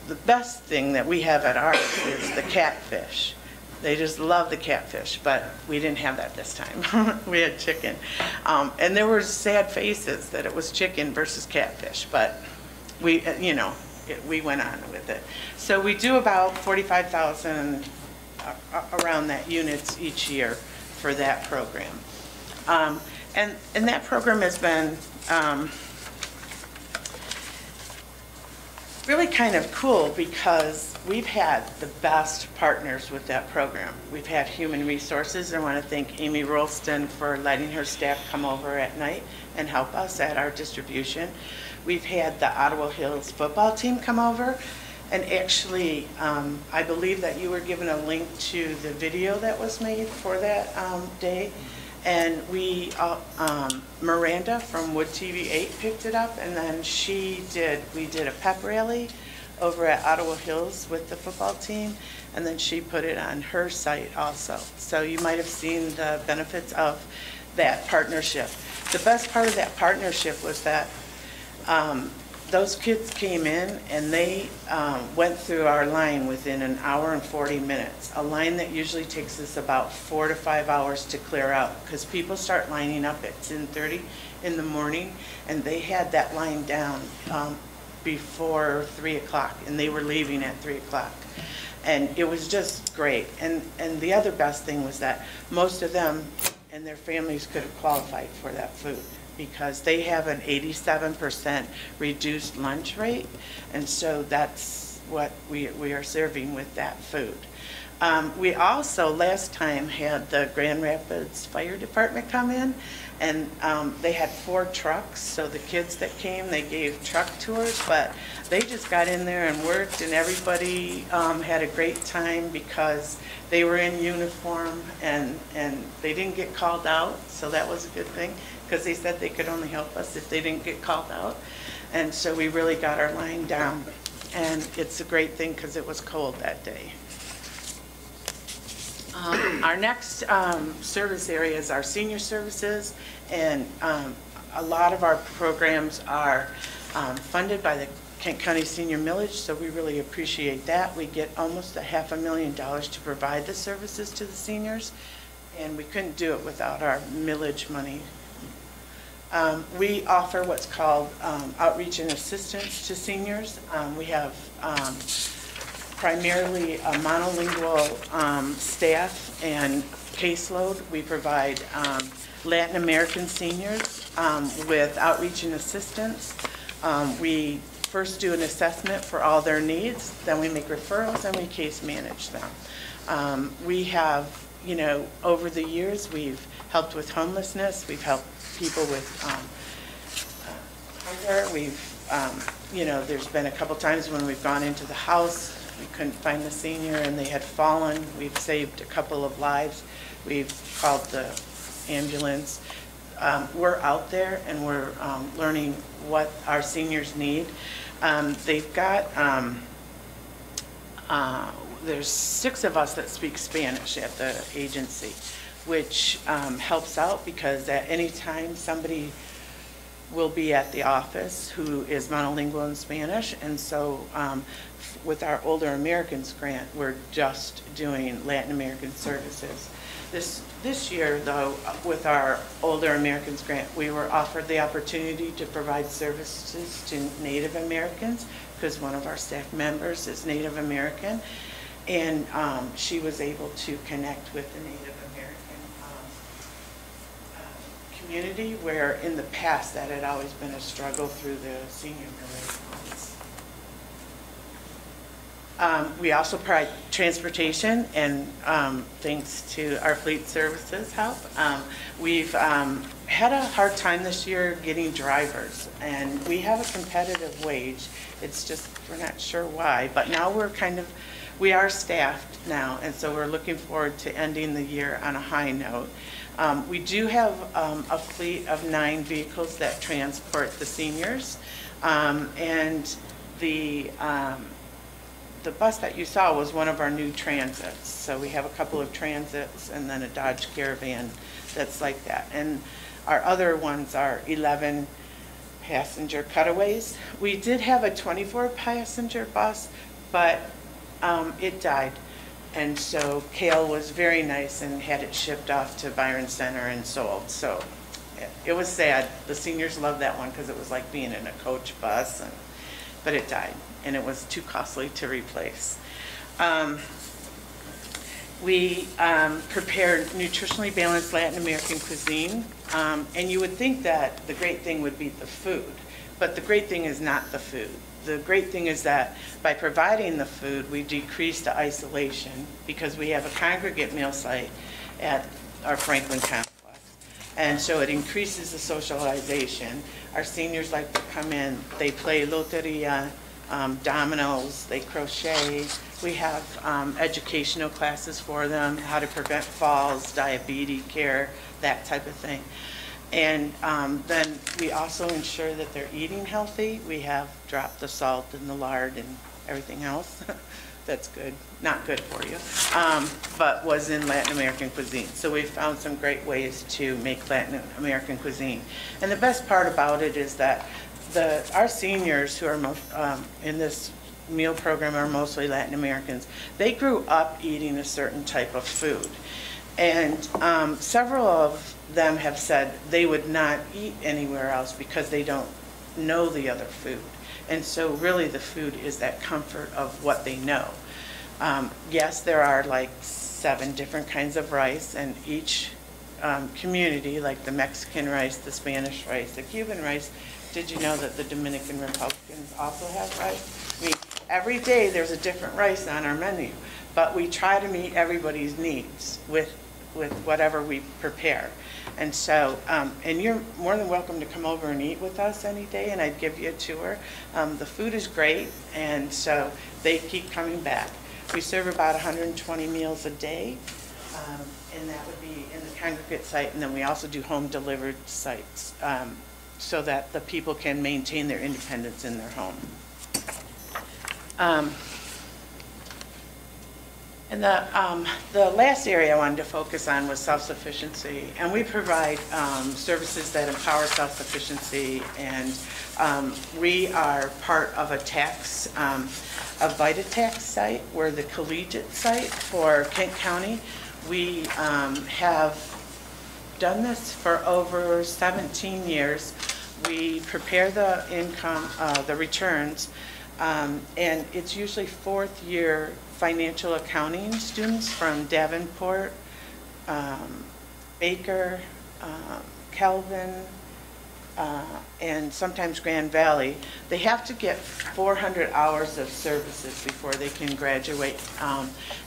the best thing that we have at ours is the catfish. They just love the catfish, but we didn't have that this time. We had chicken. And there were sad faces that it was chicken versus catfish, but we went on with it. So we do about 45,000 around that units each year for that program. And that program has been really kind of cool because we've had the best partners with that program. We've had Human Resources. I want to thank Amy Rolston for letting her staff come over at night and help us at our distribution. We've had the Ottawa Hills football team come over. And actually, I believe that you were given a link to the video that was made for that day. And Miranda from Wood TV 8 picked it up, and then we did a pep rally over at Ottawa Hills with the football team, and then she put it on her site also. So you might have seen the benefits of that partnership. The best part of that partnership was that those kids came in and they went through our line within an hour and 40 minutes, a line that usually takes us about 4 to 5 hours to clear out because people start lining up at 10:30 in the morning, and they had that line down before 3 o'clock, and they were leaving at 3 o'clock. And it was just great. And the other best thing was that most of them and their families could have qualified for that food, because they have an 87% reduced lunch rate, and so that's what we are serving with that food. We also, last time, had the Grand Rapids Fire Department come in, and they had 4 trucks, so the kids that came, they gave truck tours, but they just got in there and worked, and everybody had a great time because they were in uniform, and they didn't get called out, so that was a good thing, because they said they could only help us if they didn't get called out. And so we really got our line down. And it's a great thing because it was cold that day. Our next service area is our senior services. And a lot of our programs are funded by the Kent County Senior Millage, so we really appreciate that. We get almost $500,000 to provide the services to the seniors. And we couldn't do it without our millage money. We offer what's called outreach and assistance to seniors. We have primarily a monolingual staff and caseload. We provide Latin American seniors with outreach and assistance. We first do an assessment for all their needs, then we make referrals, and we case manage them. We have, over the years, we've helped with homelessness, we've helped people with hunger. We've, there's been a couple times when we've gone into the house, we couldn't find the senior and they had fallen. We've saved a couple of lives. We've called the ambulance. We're out there and we're learning what our seniors need. They've got, there's 6 of us that speak Spanish at the agency, which helps out because at any time somebody will be at the office who is monolingual in Spanish, and so with our Older Americans grant, we're just doing Latin American services. This year, though, with our Older Americans grant, we were offered the opportunity to provide services to Native Americans because one of our staff members is Native American, and she was able to connect with the Native community, where in the past that had always been a struggle through the senior millage funds. We also provide transportation, and thanks to our fleet services help, we've had a hard time this year getting drivers, and we have a competitive wage. It's just, we're not sure why, but now we are staffed now, and so we're looking forward to ending the year on a high note. We do have a fleet of 9 vehicles that transport the seniors, and the bus that you saw was one of our new transits. So we have a couple of transits and then a Dodge Caravan that's like that. And our other ones are 11 passenger cutaways. We did have a 24 passenger bus, but it died. And so Kale was very nice and had it shipped off to Byron Center and sold. So it was sad. The seniors loved that one because it was like being in a coach bus, but it died and it was too costly to replace. We prepared nutritionally balanced Latin American cuisine, and you would think that the great thing would be the food, But the great thing is not the food. The great thing is that by providing the food, we decrease the isolation because we have a congregate meal site at our Franklin complex. And so it increases the socialization. Our seniors like to come in, they play loteria, dominoes, they crochet. We have educational classes for them, how to prevent falls, diabetes care, that type of thing. And then we also ensure that they're eating healthy. We have dropped the salt and the lard and everything else that's good, not good for you, but was in Latin American cuisine. So we found some great ways to make Latin American cuisine. And the best part about it is that our seniors who are in this meal program are mostly Latin Americans. They grew up eating a certain type of food. And several of them have said they would not eat anywhere else because they don't know the other food. And so really the food is that comfort of what they know. Yes, there are like 7 different kinds of rice, and each community, like the Mexican rice, the Spanish rice, the Cuban rice, did you know that the Dominican Republicans also have rice? I mean, every day there's a different rice on our menu, but we try to meet everybody's needs with whatever we prepare. And so, and you're more than welcome to come over and eat with us any day, and I'd give you a tour. The food is great, and so they keep coming back. We serve about 120 meals a day, and that would be in the congregate site, and then we also do home delivered sites so that the people can maintain their independence in their home. And the last area I wanted to focus on was self-sufficiency, and we provide services that empower self-sufficiency, and we are part of a VitaTax site. We're the collegiate site for Kent County. We have done this for over 17 years. We prepare the income, the returns, and it's usually 4th year financial accounting students from Davenport, Baker, Calvin, and sometimes Grand Valley. They have to get 400 hours of services before they can graduate,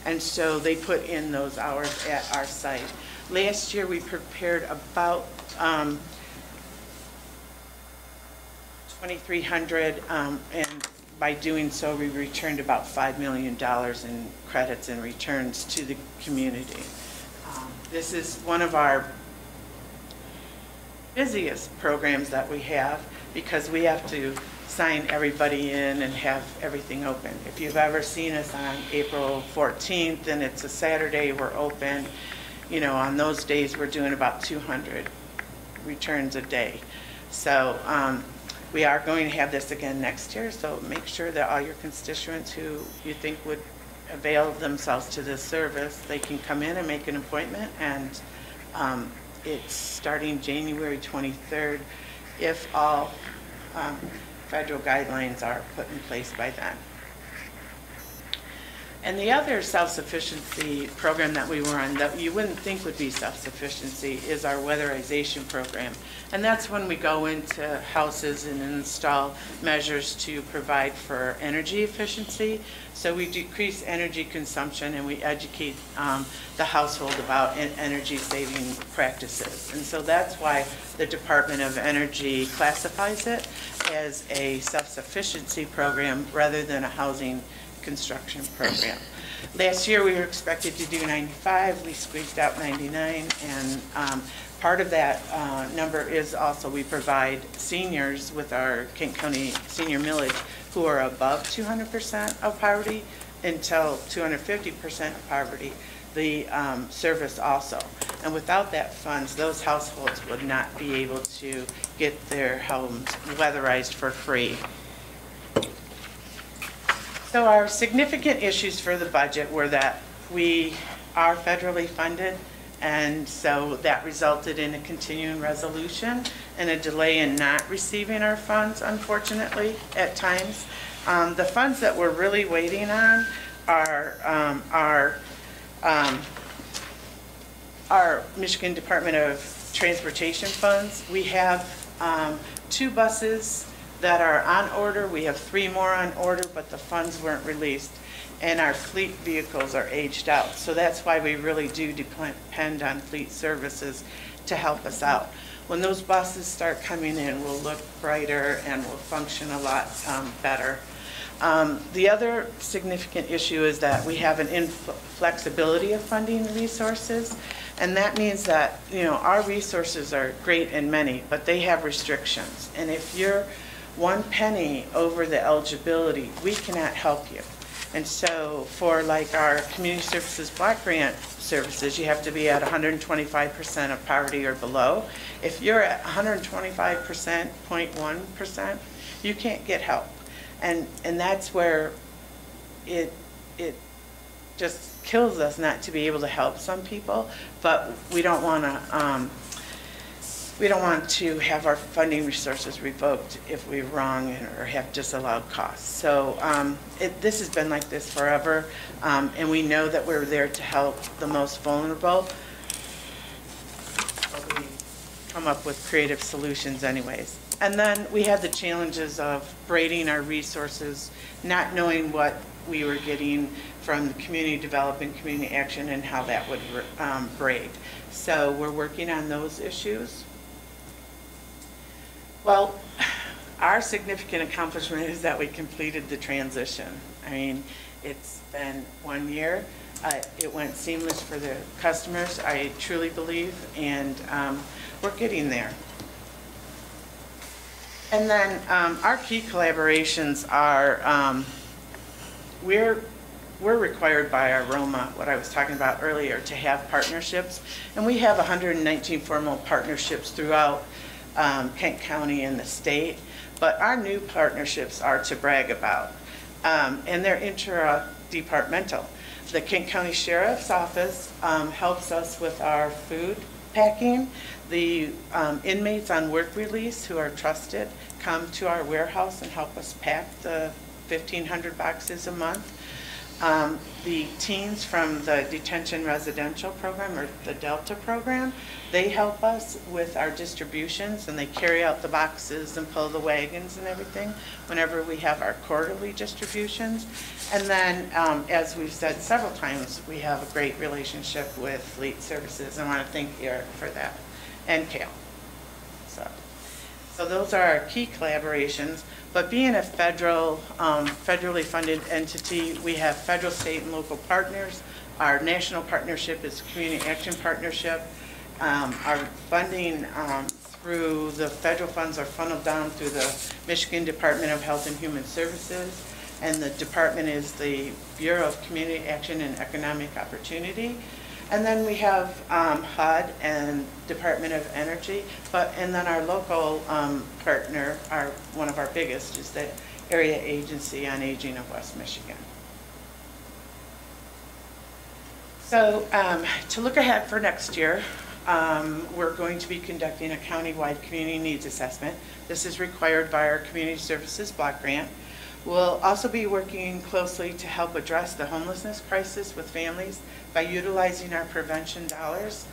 and so they put in those hours at our site. Last year we prepared about 2,300, and by doing so, we returned about $5 million in credits and returns to the community. This is one of our busiest programs that we have because we have to sign everybody in and have everything open. If you've ever seen us on April 14th and it's a Saturday, we're open. You know, on those days, we're doing about 200 returns a day. So, we are going to have this again next year, so make sure that all your constituents who you think would avail themselves to this service, they can come in and make an appointment, and it's starting January 23rd if all federal guidelines are put in place by then. And the other self-sufficiency program that we were on that you wouldn't think would be self-sufficiency is our weatherization program. And that's when we go into houses and install measures to provide for energy efficiency. So we decrease energy consumption and we educate the household about energy saving practices. And so that's why the Department of Energy classifies it as a self-sufficiency program rather than a housing construction program. Last year we were expected to do 95, we squeezed out 99, and part of that number is also we provide seniors with our Kent County senior millage who are above 200% of poverty until 250% of poverty, the service also. And without that funds, those households would not be able to get their homes weatherized for free. So our significant issues for the budget were that we are federally funded, and so that resulted in a continuing resolution and a delay in not receiving our funds, unfortunately, at times. The funds that we're really waiting on are our Michigan Department of Transportation funds. We have 2 buses that are on order. We have 3 more on order, but the funds weren't released. And our fleet vehicles are aged out. So that's why we really do depend on fleet services to help us out. When those buses start coming in, we'll look brighter and we'll function a lot better. The other significant issue is that we have an inflexibility of funding resources, and that means that, you know, our resources are great and many, but they have restrictions. And if you're 1 penny over the eligibility, we cannot help you. And so for like our community services block grant services, you have to be at 125% of poverty or below. If you're at 125%, 0.1%, you can't get help. And that's where it just kills us not to be able to help some people, but we don't want to have our funding resources revoked if we're wrong or have disallowed costs. So this has been like this forever, and we know that we're there to help the most vulnerable. But we come up with creative solutions anyways. And then we had the challenges of braiding our resources, not knowing what we were getting from the community development, community action, and how that would braid. So we're working on those issues. Well, our significant accomplishment is that we completed the transition. I mean, it's been 1 year. It went seamless for the customers, I truly believe, and we're getting there. And then our key collaborations are, we're required by our ROMA, what I was talking about earlier, to have partnerships. And we have 119 formal partnerships throughout Kent County and the state. But our new partnerships are to brag about. And they're intra-departmental. The Kent County Sheriff's Office helps us with our food packing. The inmates on work release who are trusted come to our warehouse and help us pack the 1,500 boxes a month. The teens from the detention residential program, or the Delta program, they help us with our distributions, and they carry out the boxes and pull the wagons and everything whenever we have our quarterly distributions. And then, as we've said several times, we have a great relationship with Fleet Services. I want to thank Eric for that, and Kale. So those are our key collaborations. But being a federally funded entity, we have federal, state, and local partners. Our national partnership is Community Action Partnership. Our funding through the federal funds are funneled down through the Michigan Department of Health and Human Services, and the department is the Bureau of Community Action and Economic Opportunity. And then we have HUD and Department of Energy, and then our local partner, one of our biggest, is the Area Agency on Aging of West Michigan. So to look ahead for next year, we're going to be conducting a countywide community needs assessment. This is required by our Community Services Block Grant. We'll also be working closely to help address the homelessness crisis with families by utilizing our prevention dollars.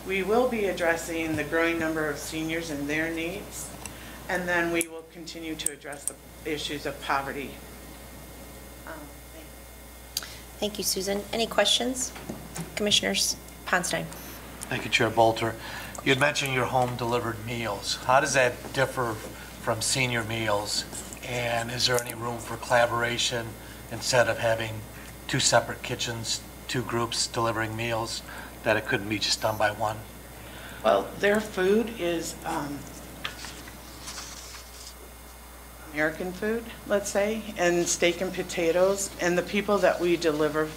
We will be addressing the growing number of seniors and their needs, and then we will continue to address the issues of poverty. Thank you, Susan. Any questions? Commissioners Ponstein. Thank you, Chair Bolter. You had mentioned your home-delivered meals. How does that differ from senior meals? And is there any room for collaboration instead of having 2 separate kitchens, 2 groups delivering meals, that it couldn't be just done by one? Well, their food is American food, let's say, and steak and potatoes. And the people that we deliver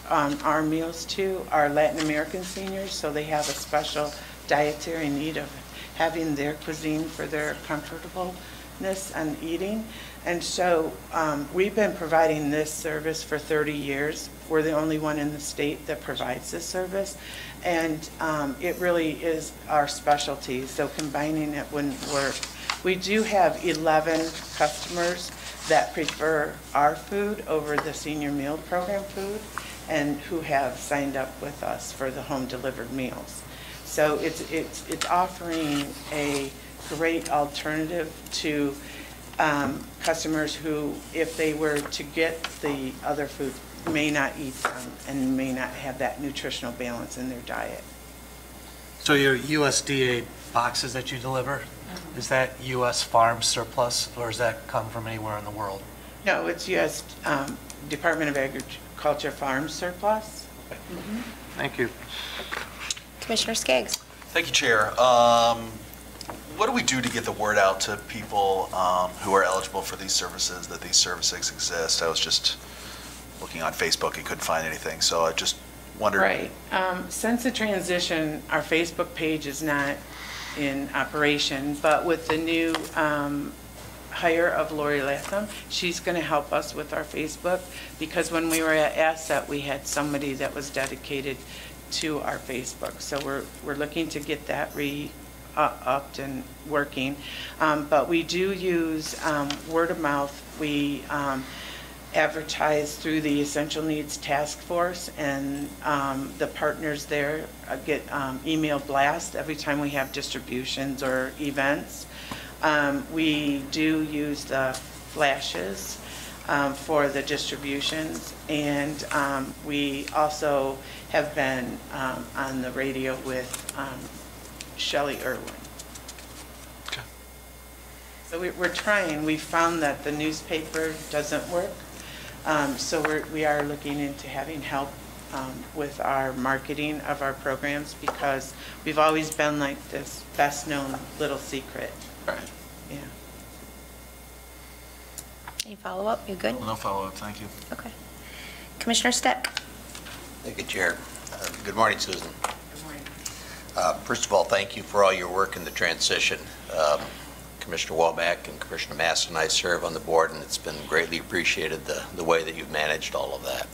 our meals to are Latin American seniors, so they have a special dietary need of having their cuisine for their comfortableness and eating. And so we've been providing this service for 30 years. We're the only one in the state that provides this service. And it really is our specialty, so combining it wouldn't work. We do have 11 customers that prefer our food over the senior meal program food, and who have signed up with us for the home delivered meals. So it's offering a great alternative to customers who, if they were to get the other food, may not eat them and may not have that nutritional balance in their diet. So your USDA boxes that you deliver, is that U.S. farm surplus, or does that come from anywhere in the world? No, it's U.S. Department of Agriculture farm surplus. Thank you. Commissioner Skaggs. Thank you, Chair. What do we do to get the word out to people who are eligible for these services, that these services exist? I was just looking on Facebook and couldn't find anything, so I just wondered. Right. Since the transition, our Facebook page is not in operation, but with the new hire of Lori Latham, she's going to help us with our Facebook, because when we were at Asset, we had somebody that was dedicated to our Facebook. So we're looking to get that upped and working. But we do use word of mouth. We advertise through the Essential Needs Task Force, and the partners there get email blast every time we have distributions or events. We do use the flashes for the distributions, and we also have been on the radio with Shelley Irwin. Okay. So we're trying. We found that the newspaper doesn't work, so we are looking into having help with our marketing of our programs, because we've always been like this best-known little secret. Right. Yeah. Any follow-up? You good? No follow-up, thank you. Okay. Commissioner Steck. Thank you, Chair. Good morning, Susan. Good morning. First of all, thank you for all your work in the transition. Commissioner Womack and Commissioner Mast and I serve on the board, and it's been greatly appreciated the way that you've managed all of that.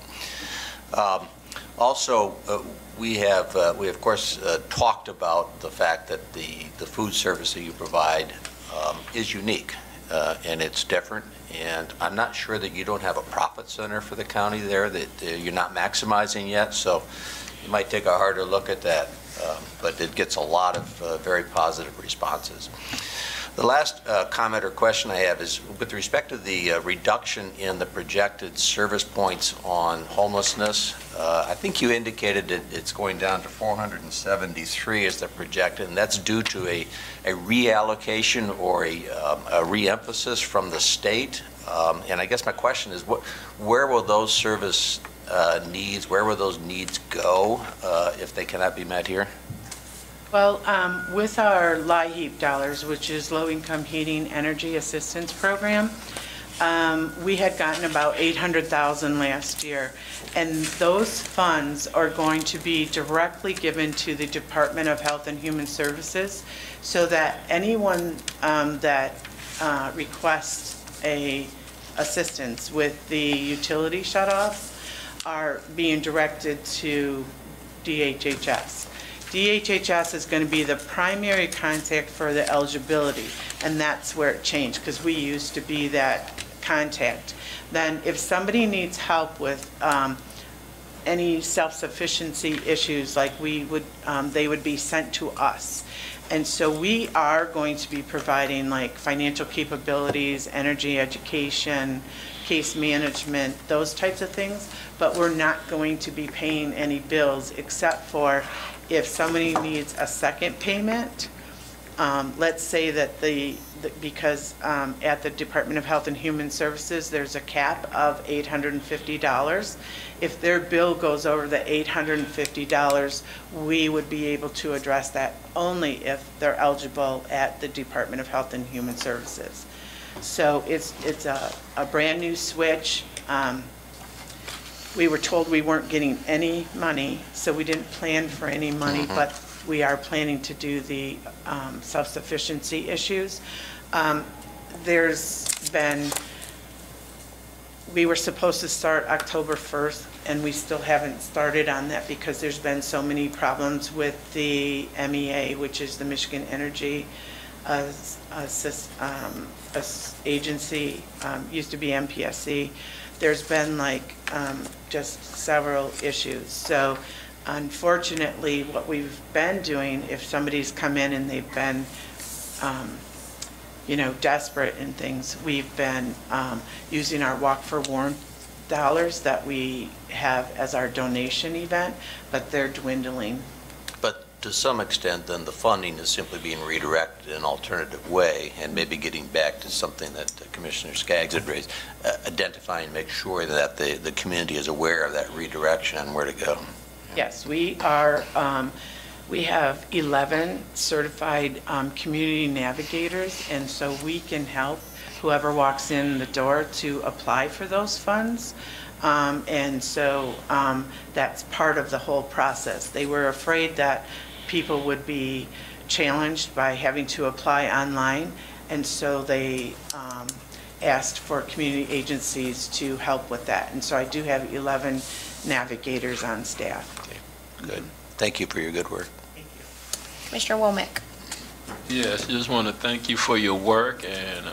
Also, we have of course talked about the fact that the food service that you provide is unique and it's different. And I'm not sure that you don't have a profit center for the county there that you're not maximizing yet. So you might take a harder look at that. But it gets a lot of very positive responses. The last comment or question I have is with respect to the reduction in the projected service points on homelessness. I think you indicated that it's going down to 473 as the projected, and that's due to a reallocation or a re-emphasis from the state. And I guess my question is, where will those service needs, where will those needs go if they cannot be met here? Well, with our LIHEAP dollars, which is Low Income Heating Energy Assistance Program, we had gotten about $800,000 last year, and those funds are going to be directly given to the Department of Health and Human Services, so that anyone that requests a assistance with the utility shutoffs are being directed to DHHS. DHHS is going to be the primary contact for the eligibility, and that's where it changed, because we used to be that contact. Then if somebody needs help with any self-sufficiency issues, like they would be sent to us. And so we are going to be providing like financial capabilities, energy education, case management, those types of things, but we're not going to be paying any bills except for if somebody needs a second payment. Let's say that because at the Department of Health and Human Services, there's a cap of $850. If their bill goes over the $850, we would be able to address that only if they're eligible at the Department of Health and Human Services. So it's a brand new switch. We were told we weren't getting any money, so we didn't plan for any money, but we are planning to do the self-sufficiency issues. We were supposed to start October 1st, and we still haven't started on that because there's been so many problems with the MEA, which is the Michigan Energy Agency, used to be MPSC. There's been like just several issues. So unfortunately, what we've been doing, if somebody's come in and they've been desperate and things, we've been using our Walk for Warmth dollars that we have as our donation event, but they're dwindling. But to some extent, then, the funding is simply being redirected in an alternative way, and maybe getting back to something that Commissioner Skaggs had raised, identifying, make sure that the community is aware of that redirection and where to go. Yes, we are, we have 11 certified community navigators, and so we can help whoever walks in the door to apply for those funds. And so that's part of the whole process. They were afraid that people would be challenged by having to apply online, and so they asked for community agencies to help with that. And so I do have 11 navigators on staff. Okay, good. Thank you for your good work. Thank you. Commissioner Womack. Yes, just want to thank you for your work, and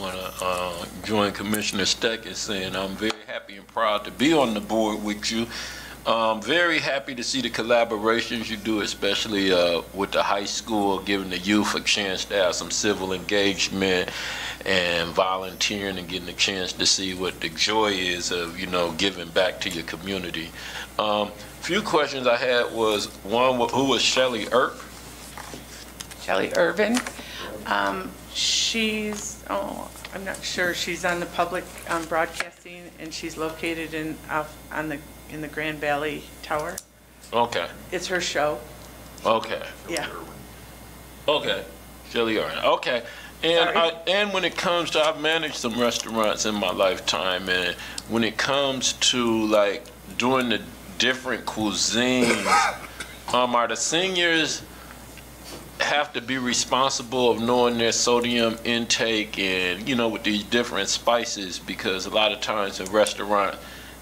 want to join Commissioner Steck in saying I'm very happy and proud to be on the board with you. Very happy to see the collaborations you do, especially with the high school, giving the youth a chance to have some civil engagement and volunteering and getting a chance to see what the joy is of, giving back to your community. Few questions I had was, one, who was Shelley Earp? Shelley Irvin. She's, I'm not sure. She's on the public broadcasting, and she's located in the Grand Valley Tower. Okay. It's her show. Okay. Yeah. Okay. Shelley Irvin. Okay. And Sorry. and when it comes to, I've managed some restaurants in my lifetime, and when it comes to like doing the different cuisines, are the seniors have to be responsible of knowing their sodium intake and, with these different spices, because a lot of times in restaurant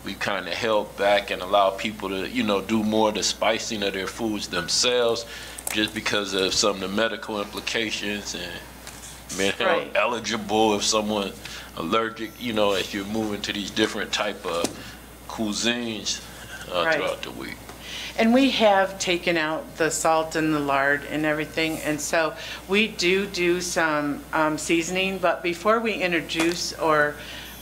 we kind of held back and allow people to, do more of the spicing of their foods themselves just because of some of the medical implications and being Right. eligible if someone allergic, as you're moving to these different type of cuisines Right. throughout the week. And we have taken out the salt and the lard and everything, and so we do some seasoning, but before we introduce or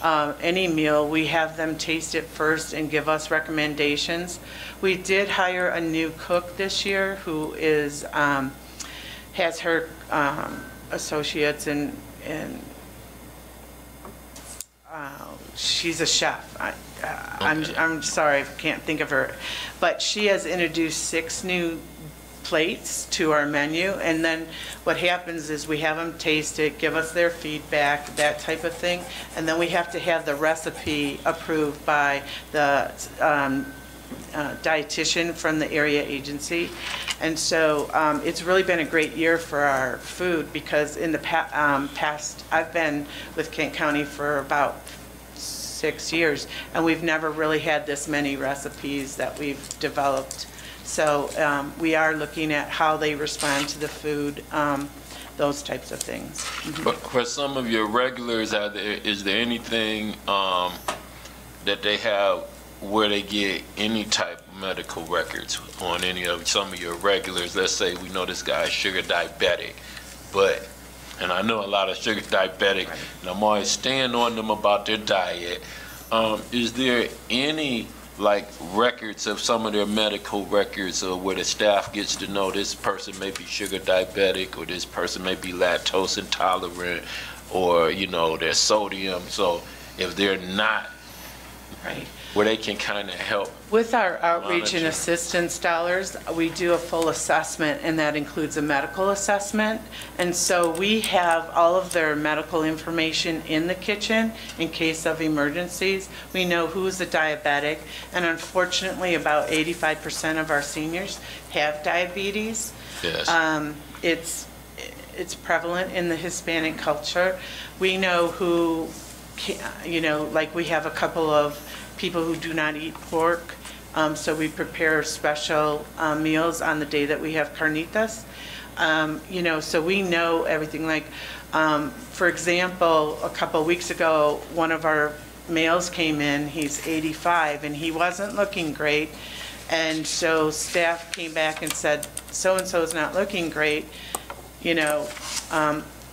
any meal, we have them taste it first and give us recommendations. We did hire a new cook this year who is has her associates and she's a chef. I'm sorry, I can't think of her, but she has introduced 6 new plates to our menu, and then what happens is we have them taste it, give us their feedback, that type of thing, and then we have to have the recipe approved by the dietitian from the area agency. And so it's really been a great year for our food, because in the past, I've been with Kent County for about 6 years, and we've never really had this many recipes that we've developed. So we are looking at how they respond to the food, those types of things. But for some of your regulars, is there anything that they have where they get any type of medical records on some of your regulars? Let's say we know this guy is sugar diabetic, and I know a lot of sugar diabetic, right, and I'm always staying on them about their diet. Is there any records of some of their medical records where the staff gets to know this person may be sugar diabetic, or this person may be lactose intolerant, or their sodium? So if they're not, Right. where they can kind of help. With our outreach and monitor. assistance dollars, we do a full assessment, and that includes a medical assessment. And so we have all of their medical information in the kitchen in case of emergencies. We know who's a diabetic, and unfortunately, about 85% of our seniors have diabetes. Yes. It's prevalent in the Hispanic culture. We know who, we have a couple of people who do not eat pork, so we prepare special meals on the day that we have carnitas. So we know everything. For example, a couple of weeks ago, one of our males came in, he's 85, and he wasn't looking great. And so staff came back and said, so-and-so is not looking great,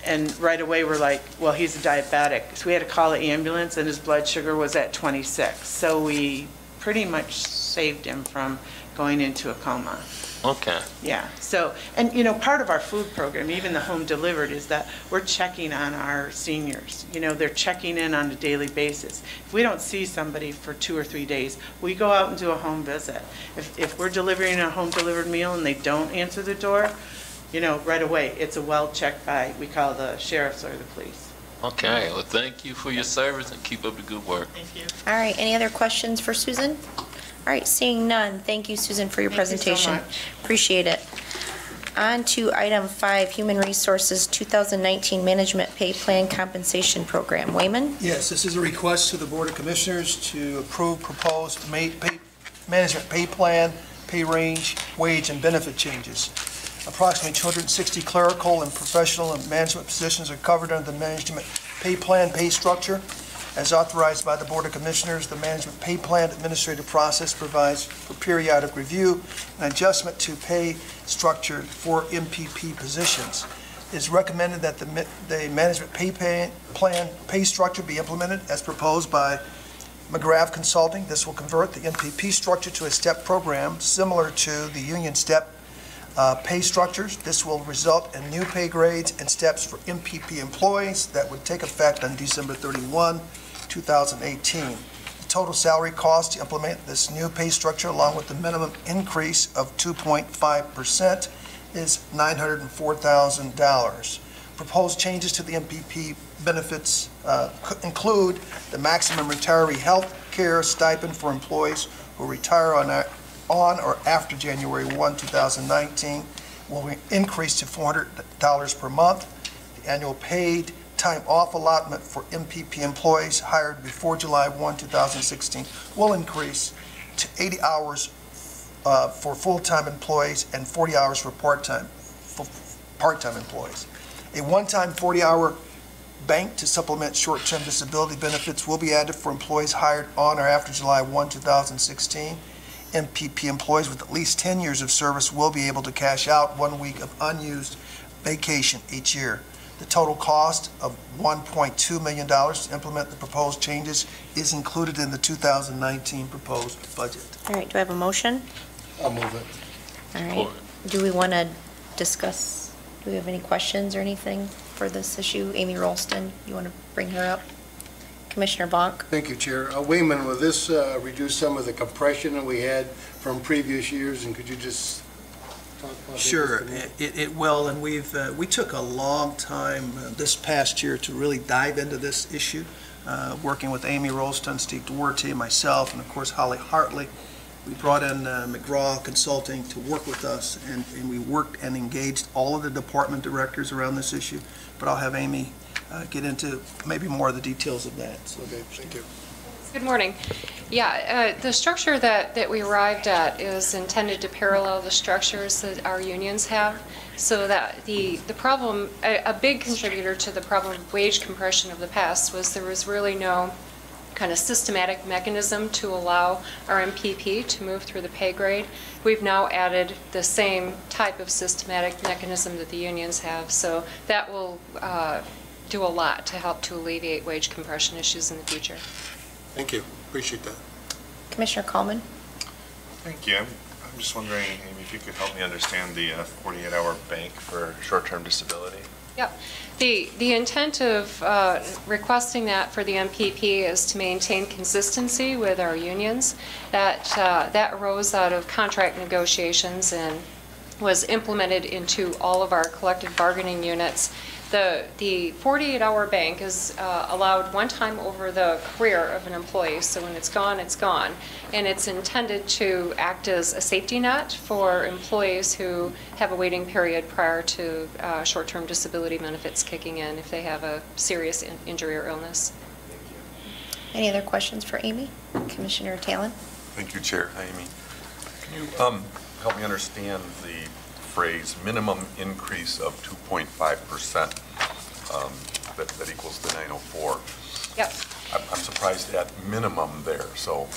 And right away, we're like, well, he's a diabetic. So we had to call the ambulance, and his blood sugar was at 26. So we pretty much saved him from going into a coma. Okay. Yeah, so, and you know, part of our food program, even the home delivered, is that we're checking on our seniors. You know, they're checking in on a daily basis. If we don't see somebody for 2 or 3 days, we go out and do a home visit. If we're delivering a home delivered meal and they don't answer the door, you know, right away, it's a well checked by, we call the sheriffs or the police. Okay, well, thank you for your service and keep up the good work. Thank you. All right, any other questions for Susan? All right, seeing none, thank you, Susan, for your Thank you so presentation. much. Appreciate it. On to item 5, Human Resources 2019 Management Pay Plan Compensation Program. Wayman? Yes, this is a request to the Board of Commissioners to approve proposed management pay plan, pay range, wage, and benefit changes. Approximately 260 clerical and professional and management positions are covered under the management pay plan pay structure. As authorized by the Board of Commissioners, the management pay plan administrative process provides for periodic review and adjustment to pay structure for MPP positions. It is recommended that the management pay plan pay structure be implemented as proposed by McGrath Consulting. This will convert the MPP structure to a step program similar to the union step pay structures. This will result in new pay grades and steps for MPP employees that would take effect on December 31, 2018. The total salary cost to implement this new pay structure, along with the minimum increase of 2.5%, is $904,000. Proposed changes to the MPP benefits include the maximum retiree health care stipend for employees who retire on or after January 1, 2019 will increase to $400 per month. The annual paid time off allotment for MPP employees hired before July 1, 2016 will increase to 80 hours for full-time employees and 40 hours for part-time employees. A one-time 40-hour bank to supplement short-term disability benefits will be added for employees hired on or after July 1, 2016. MPP employees with at least 10 years of service will be able to cash out 1 week of unused vacation each year. The total cost of $1.2 million to implement the proposed changes is included in the 2019 proposed budget. All right, do I have a motion? I'll move it. All right, do we want to discuss, do we have any questions or anything for this issue? Amy Rolston, you want to bring her up? Commissioner Bonk? Thank you, Chair. Wayman, will this reduce some of the compression that we had from previous years, and could you just talk about that? Sure, it will, and we took a long time this past year to really dive into this issue, working with Amy Rolston, Steve Duarte, myself, and of course Holly Hartley. We brought in McGraw Consulting to work with us, and we worked and engaged all of the department directors around this issue, but I'll have Amy get into maybe more of the details of that. So, Okay, thank you. Good morning. Yeah, the structure that we arrived at is intended to parallel the structures that our unions have, so that the problem, a big contributor to the problem of wage compression of the past was there was really no kind of systematic mechanism to allow our MPP to move through the pay grade. We've now added the same type of systematic mechanism that the unions have, so that will do a lot to help to alleviate wage compression issues in the future. Thank you. Appreciate that. Commissioner Coleman? Thank you. I'm just wondering, Amy, if you could help me understand the 48-hour bank for short-term disability. Yep. The intent of requesting that for the MPP is to maintain consistency with our unions. That arose out of contract negotiations and was implemented into all of our collective bargaining units. The 48-hour bank is allowed one time over the career of an employee, so when it's gone, it's gone. And it's intended to act as a safety net for employees who have a waiting period prior to short-term disability benefits kicking in if they have a serious injury or illness. Any other questions for Amy? Commissioner Talon? Thank you, Chair. Hi, Amy. Can you help me understand the phrase minimum increase of 2.5% that equals the 904? Yep. I'm surprised at minimum there, so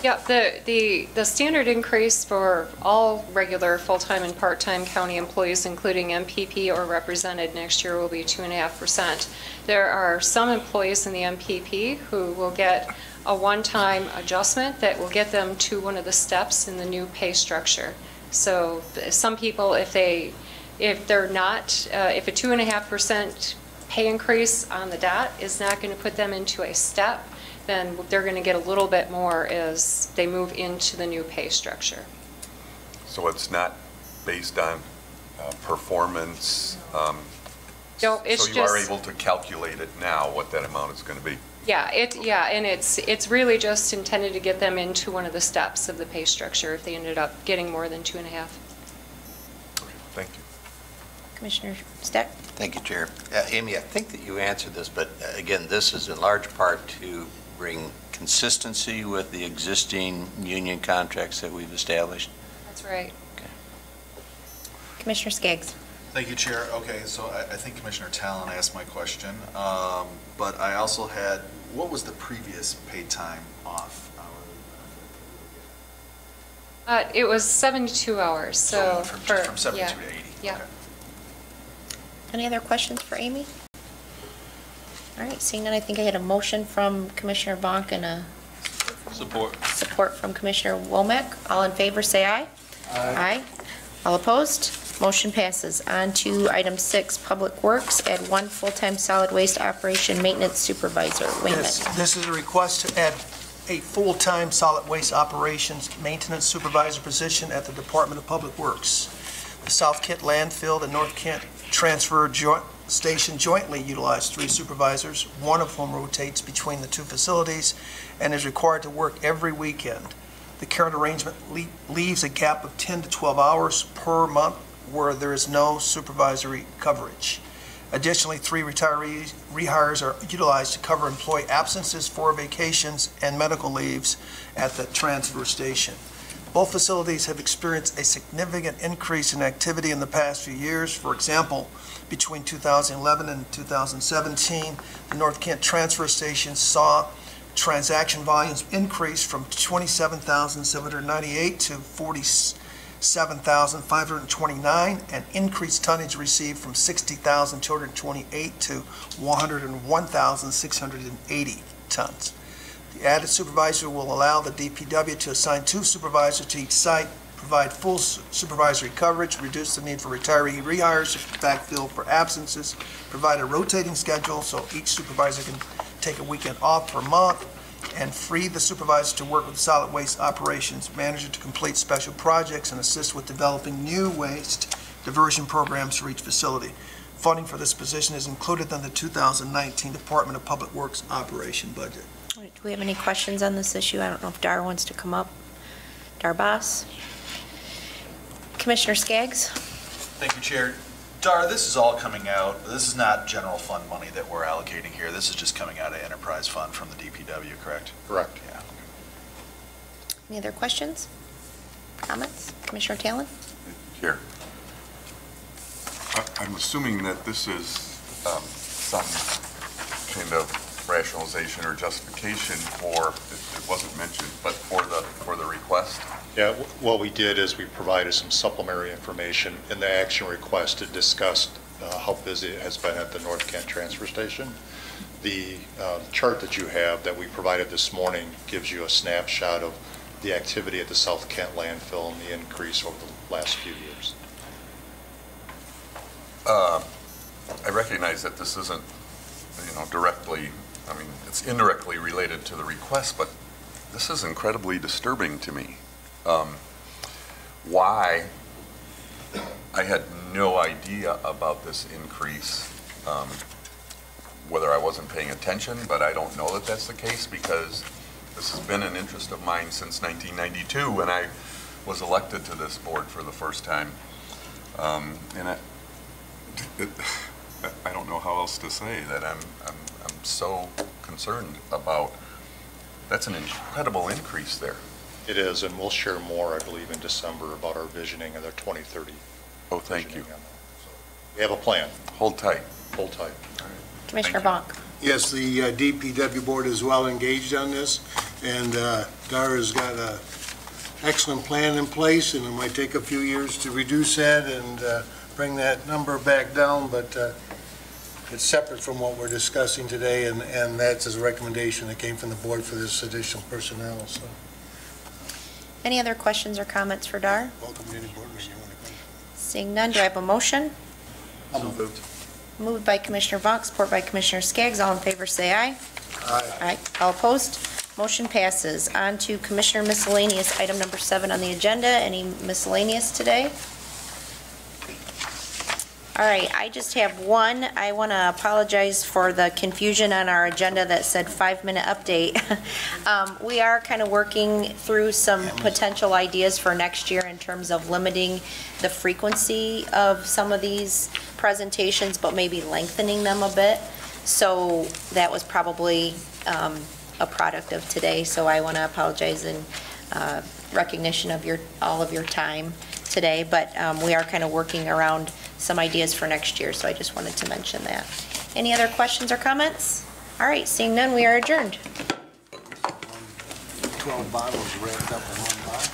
Yeah, the standard increase for all regular full-time and part-time county employees, including MPP or represented next year, will be 2.5%. There are some employees in the MPP who will get a one-time adjustment that will get them to one of the steps in the new pay structure. So some people, if a 2.5% pay increase on the dot is not going to put them into a step, then they're going to get a little bit more as they move into the new pay structure. So it's not based on performance? No, it's So you are just- able to calculate it now, what that amount is going to be? Yeah, and it's really just intended to get them into one of the steps of the pay structure if they ended up getting more than 2.5. Thank you. Commissioner Steck? Thank you, Chair. Amy, I think that you answered this, but again, this is in large part to bring consistency with the existing union contracts that we've established. That's right. Commissioner Skaggs? Thank you, Chair. Okay, so I think Commissioner Talon asked my question, but I also had, what was the previous paid time off? It was 72 hours, so From 72 yeah, to 80? Yeah. Okay. Any other questions for Amy? All right, seeing none, I think I had a motion from Commissioner Bonk and a support from Commissioner Womack. All in favor, say aye. Aye. All opposed? Motion passes. On to item 6, Public Works, add 1 full-time solid waste operation maintenance supervisor. Yes, this is a request to add a full-time solid waste operations maintenance supervisor position at the Department of Public Works. The South Kent landfill and North Kent transfer station jointly utilize 3 supervisors, one of whom rotates between the 2 facilities and is required to work every weekend. The current arrangement leaves a gap of 10 to 12 hours per month where there is no supervisory coverage. Additionally, 3 retiree rehires are utilized to cover employee absences for vacations and medical leaves at the transfer station. Both facilities have experienced a significant increase in activity in the past few years. For example, between 2011 and 2017, the North Kent transfer station saw transaction volumes increase from 27,798 to 47,529, and increased tonnage received from 60,228 to 101,680 tons. The added supervisor will allow the DPW to assign 2 supervisors to each site, provide full supervisory coverage, reduce the need for retiree rehires to backfill for absences, provide a rotating schedule so each supervisor can take a weekend off per month, and free the supervisor to work with solid waste operations manager to complete special projects and assist with developing new waste diversion programs for each facility. Funding for this position is included in the 2019 Department of Public Works operation budget. Do we have any questions on this issue? I don't know if Dar wants to come up. Dar Boss? Commissioner Skaggs? Thank you, Chair. Dar, this is all coming out, this is not general fund money that we're allocating here. This is just coming out of enterprise fund from the DPW, correct? Correct. Yeah. Any other questions? Comments? Commissioner Talon? Here. I'm assuming that this is some kind of rationalization or justification for, it wasn't mentioned, but for the request? Yeah, what we did is we provided some supplementary information in the action request to discuss how busy it has been at the North Kent transfer station. The chart that you have that we provided this morning gives you a snapshot of the activity at the South Kent landfill and the increase over the last few years. I recognize that this isn't, directly, it's indirectly related to the request, but this is incredibly disturbing to me. Why? I had no idea about this increase, whether I wasn't paying attention, but I don't know that that's the case because this has been an interest of mine since 1992 when I was elected to this board for the first time. And I don't know how else to say that I'm so concerned about. That's an incredible increase there. It is, and we'll share more, I believe, in December about our visioning of their 2030. Oh, thank you. We have a plan. Hold tight. Hold tight. Commissioner Bonk? Yes, the DPW board is well engaged on this, and Dara's got a excellent plan in place, and it might take a few years to reduce that and bring that number back down, but it's separate from what we're discussing today, and that's a recommendation that came from the board for this additional personnel, so. Any other questions or comments for Dar? Welcome to any board meeting you want to come. Seeing none, do I have a motion? Moved by Commissioner Vaughn, support by Commissioner Skaggs. All in favor, say aye. Aye. Aye. All opposed? Motion passes. On to Commissioner Miscellaneous, item number 7 on the agenda. Any miscellaneous today? All right, I just have one. I want to apologize for the confusion on our agenda that said 5-minute update. We are kind of working through some potential ideas for next year in terms of limiting the frequency of some of these presentations, but maybe lengthening them a bit. So that was probably a product of today, so I want to apologize in recognition of all of your time today, but we are kind of working around some ideas for next year, so I just wanted to mention that. Any other questions or comments? All right, seeing none, we are adjourned. 12 bottles wrapped up in one box.